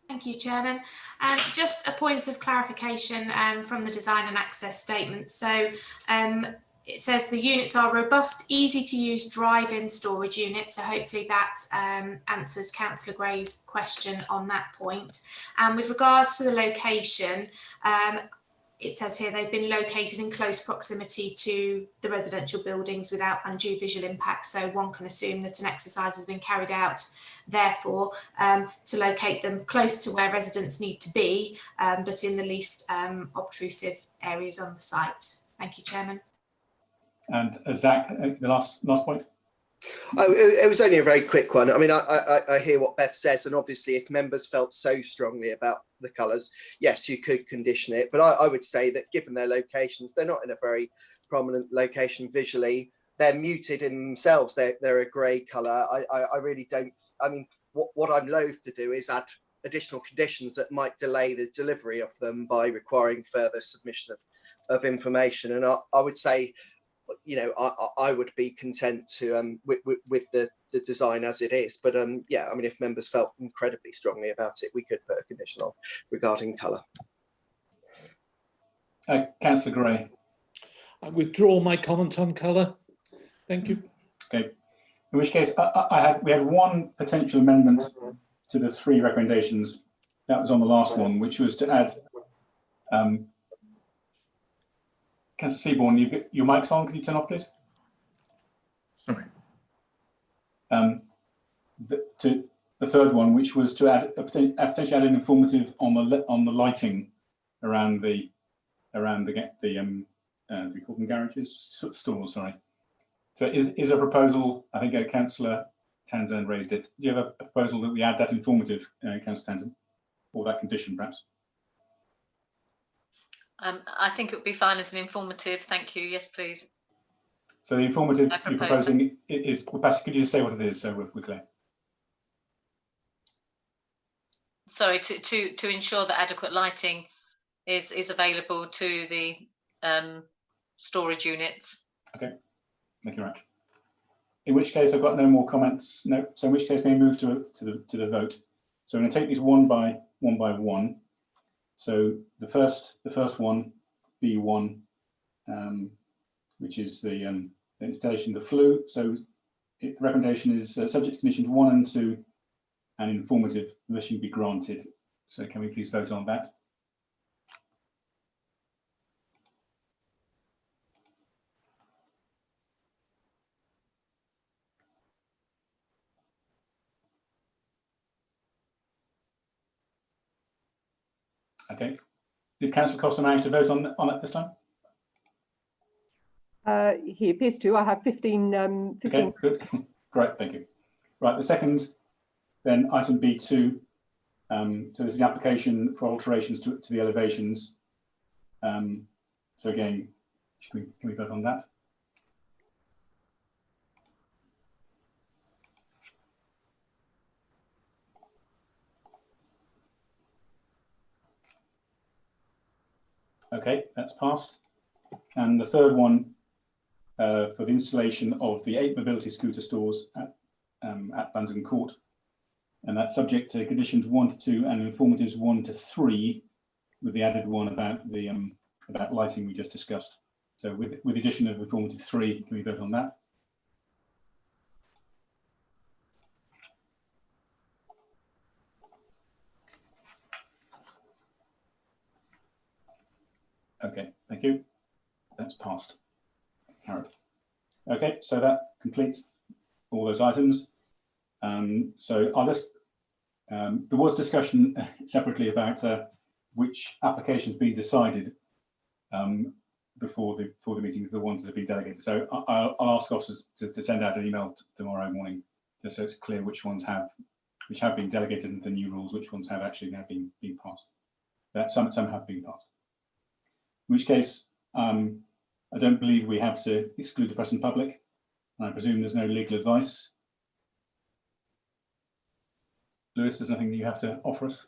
Thank you, Chairman. Just a point of clarification from the design and access statement. So it says the units are robust, easy to use drive-in storage units. So hopefully that answers Councillor Gray's question on that point. And with regards to the location, it says here they've been located in close proximity to the residential buildings without undue visual impact. So one can assume that an exercise has been carried out, therefore, to locate them close to where residents need to be, but in the least obtrusive areas on the site. Thank you, Chairman. And Zach, the last point. It was only a very quick one. I mean, I hear what Beth says, and obviously if members felt so strongly about the colours, yes, you could condition it. But I would say that given their locations, they're not in a very prominent location visually. They're muted in themselves. They're a grey colour. I really don't. I mean, what I'm loath to do is add additional conditions that might delay the delivery of them by requiring further submission of information. And I would say, you know, I would be content to with the design as it is. But yeah, I mean, if members felt incredibly strongly about it, we could put a condition on regarding colour. Councillor Gray. I withdraw my comment on colour. Thank you. Okay. In which case, we had one potential amendment to the 3 recommendations. That was on the last one, which was to add. Councillor Seaborn, your mic's on. Can you turn off, please? Sorry. To the third one, which was to add potentially add an informative on the lighting around the we call them garages, stores. Sorry. So is a proposal? I think Councillor Townsend raised it. Do you have a proposal that we add that informative, Councillor Townsend, or that condition, perhaps? I think it would be fine as an informative. Thank you. Yes, please. So the informative you're proposing is, perhaps could you just say what it is so we're clear? Sorry, to ensure that adequate lighting is available to the storage units. Okay, thank you very much. In which case, I've got no more comments. No, so in which case, may move to the vote. So I'm going to take these one by one. So the first one, B1, which is the installation of the flue. So the recommendation is subject to conditions 1 and 2, and informative permission be granted. So can we please vote on that? Okay. Did Councillor Costa manage to vote on that this time? He appears to. I have 15. 15. Okay, good. Great, thank you. Right, the second, then item B2. So this is the application for alterations to the elevations. So again, can we vote on that? Okay, that's passed. And the third one, for the installation of the 8 mobility scooter stores at Bandhan Court, and that's subject to conditions 1 to 2 and informatives 1 to 3, with the added one about the about lighting we just discussed. So with the addition of informative 3, can we vote on that? Okay, thank you. That's passed. Carried. Okay, so that completes all those items. So I'll just, there was discussion separately about which applications being decided before the meetings, the ones that have been delegated. So I'll ask officers to send out an email tomorrow morning, just so it's clear which ones have been delegated and the new rules, which ones have actually now been passed. Some have been passed. In which case, I don't believe we have to exclude the press and public. And I presume there's no legal advice. Lewis, there's nothing that you have to offer us?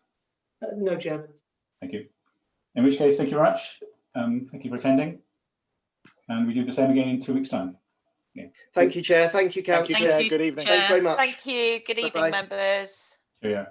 No, Chairman. Thank you. In which case, thank you very much. Thank you for attending. And we do the same again in 2 weeks' time. Yeah. Thank you, Chair. Thank you, Councillor. Thank you, Good evening. Thanks very much. Thank you. Good evening, Bye-bye. members. Yeah.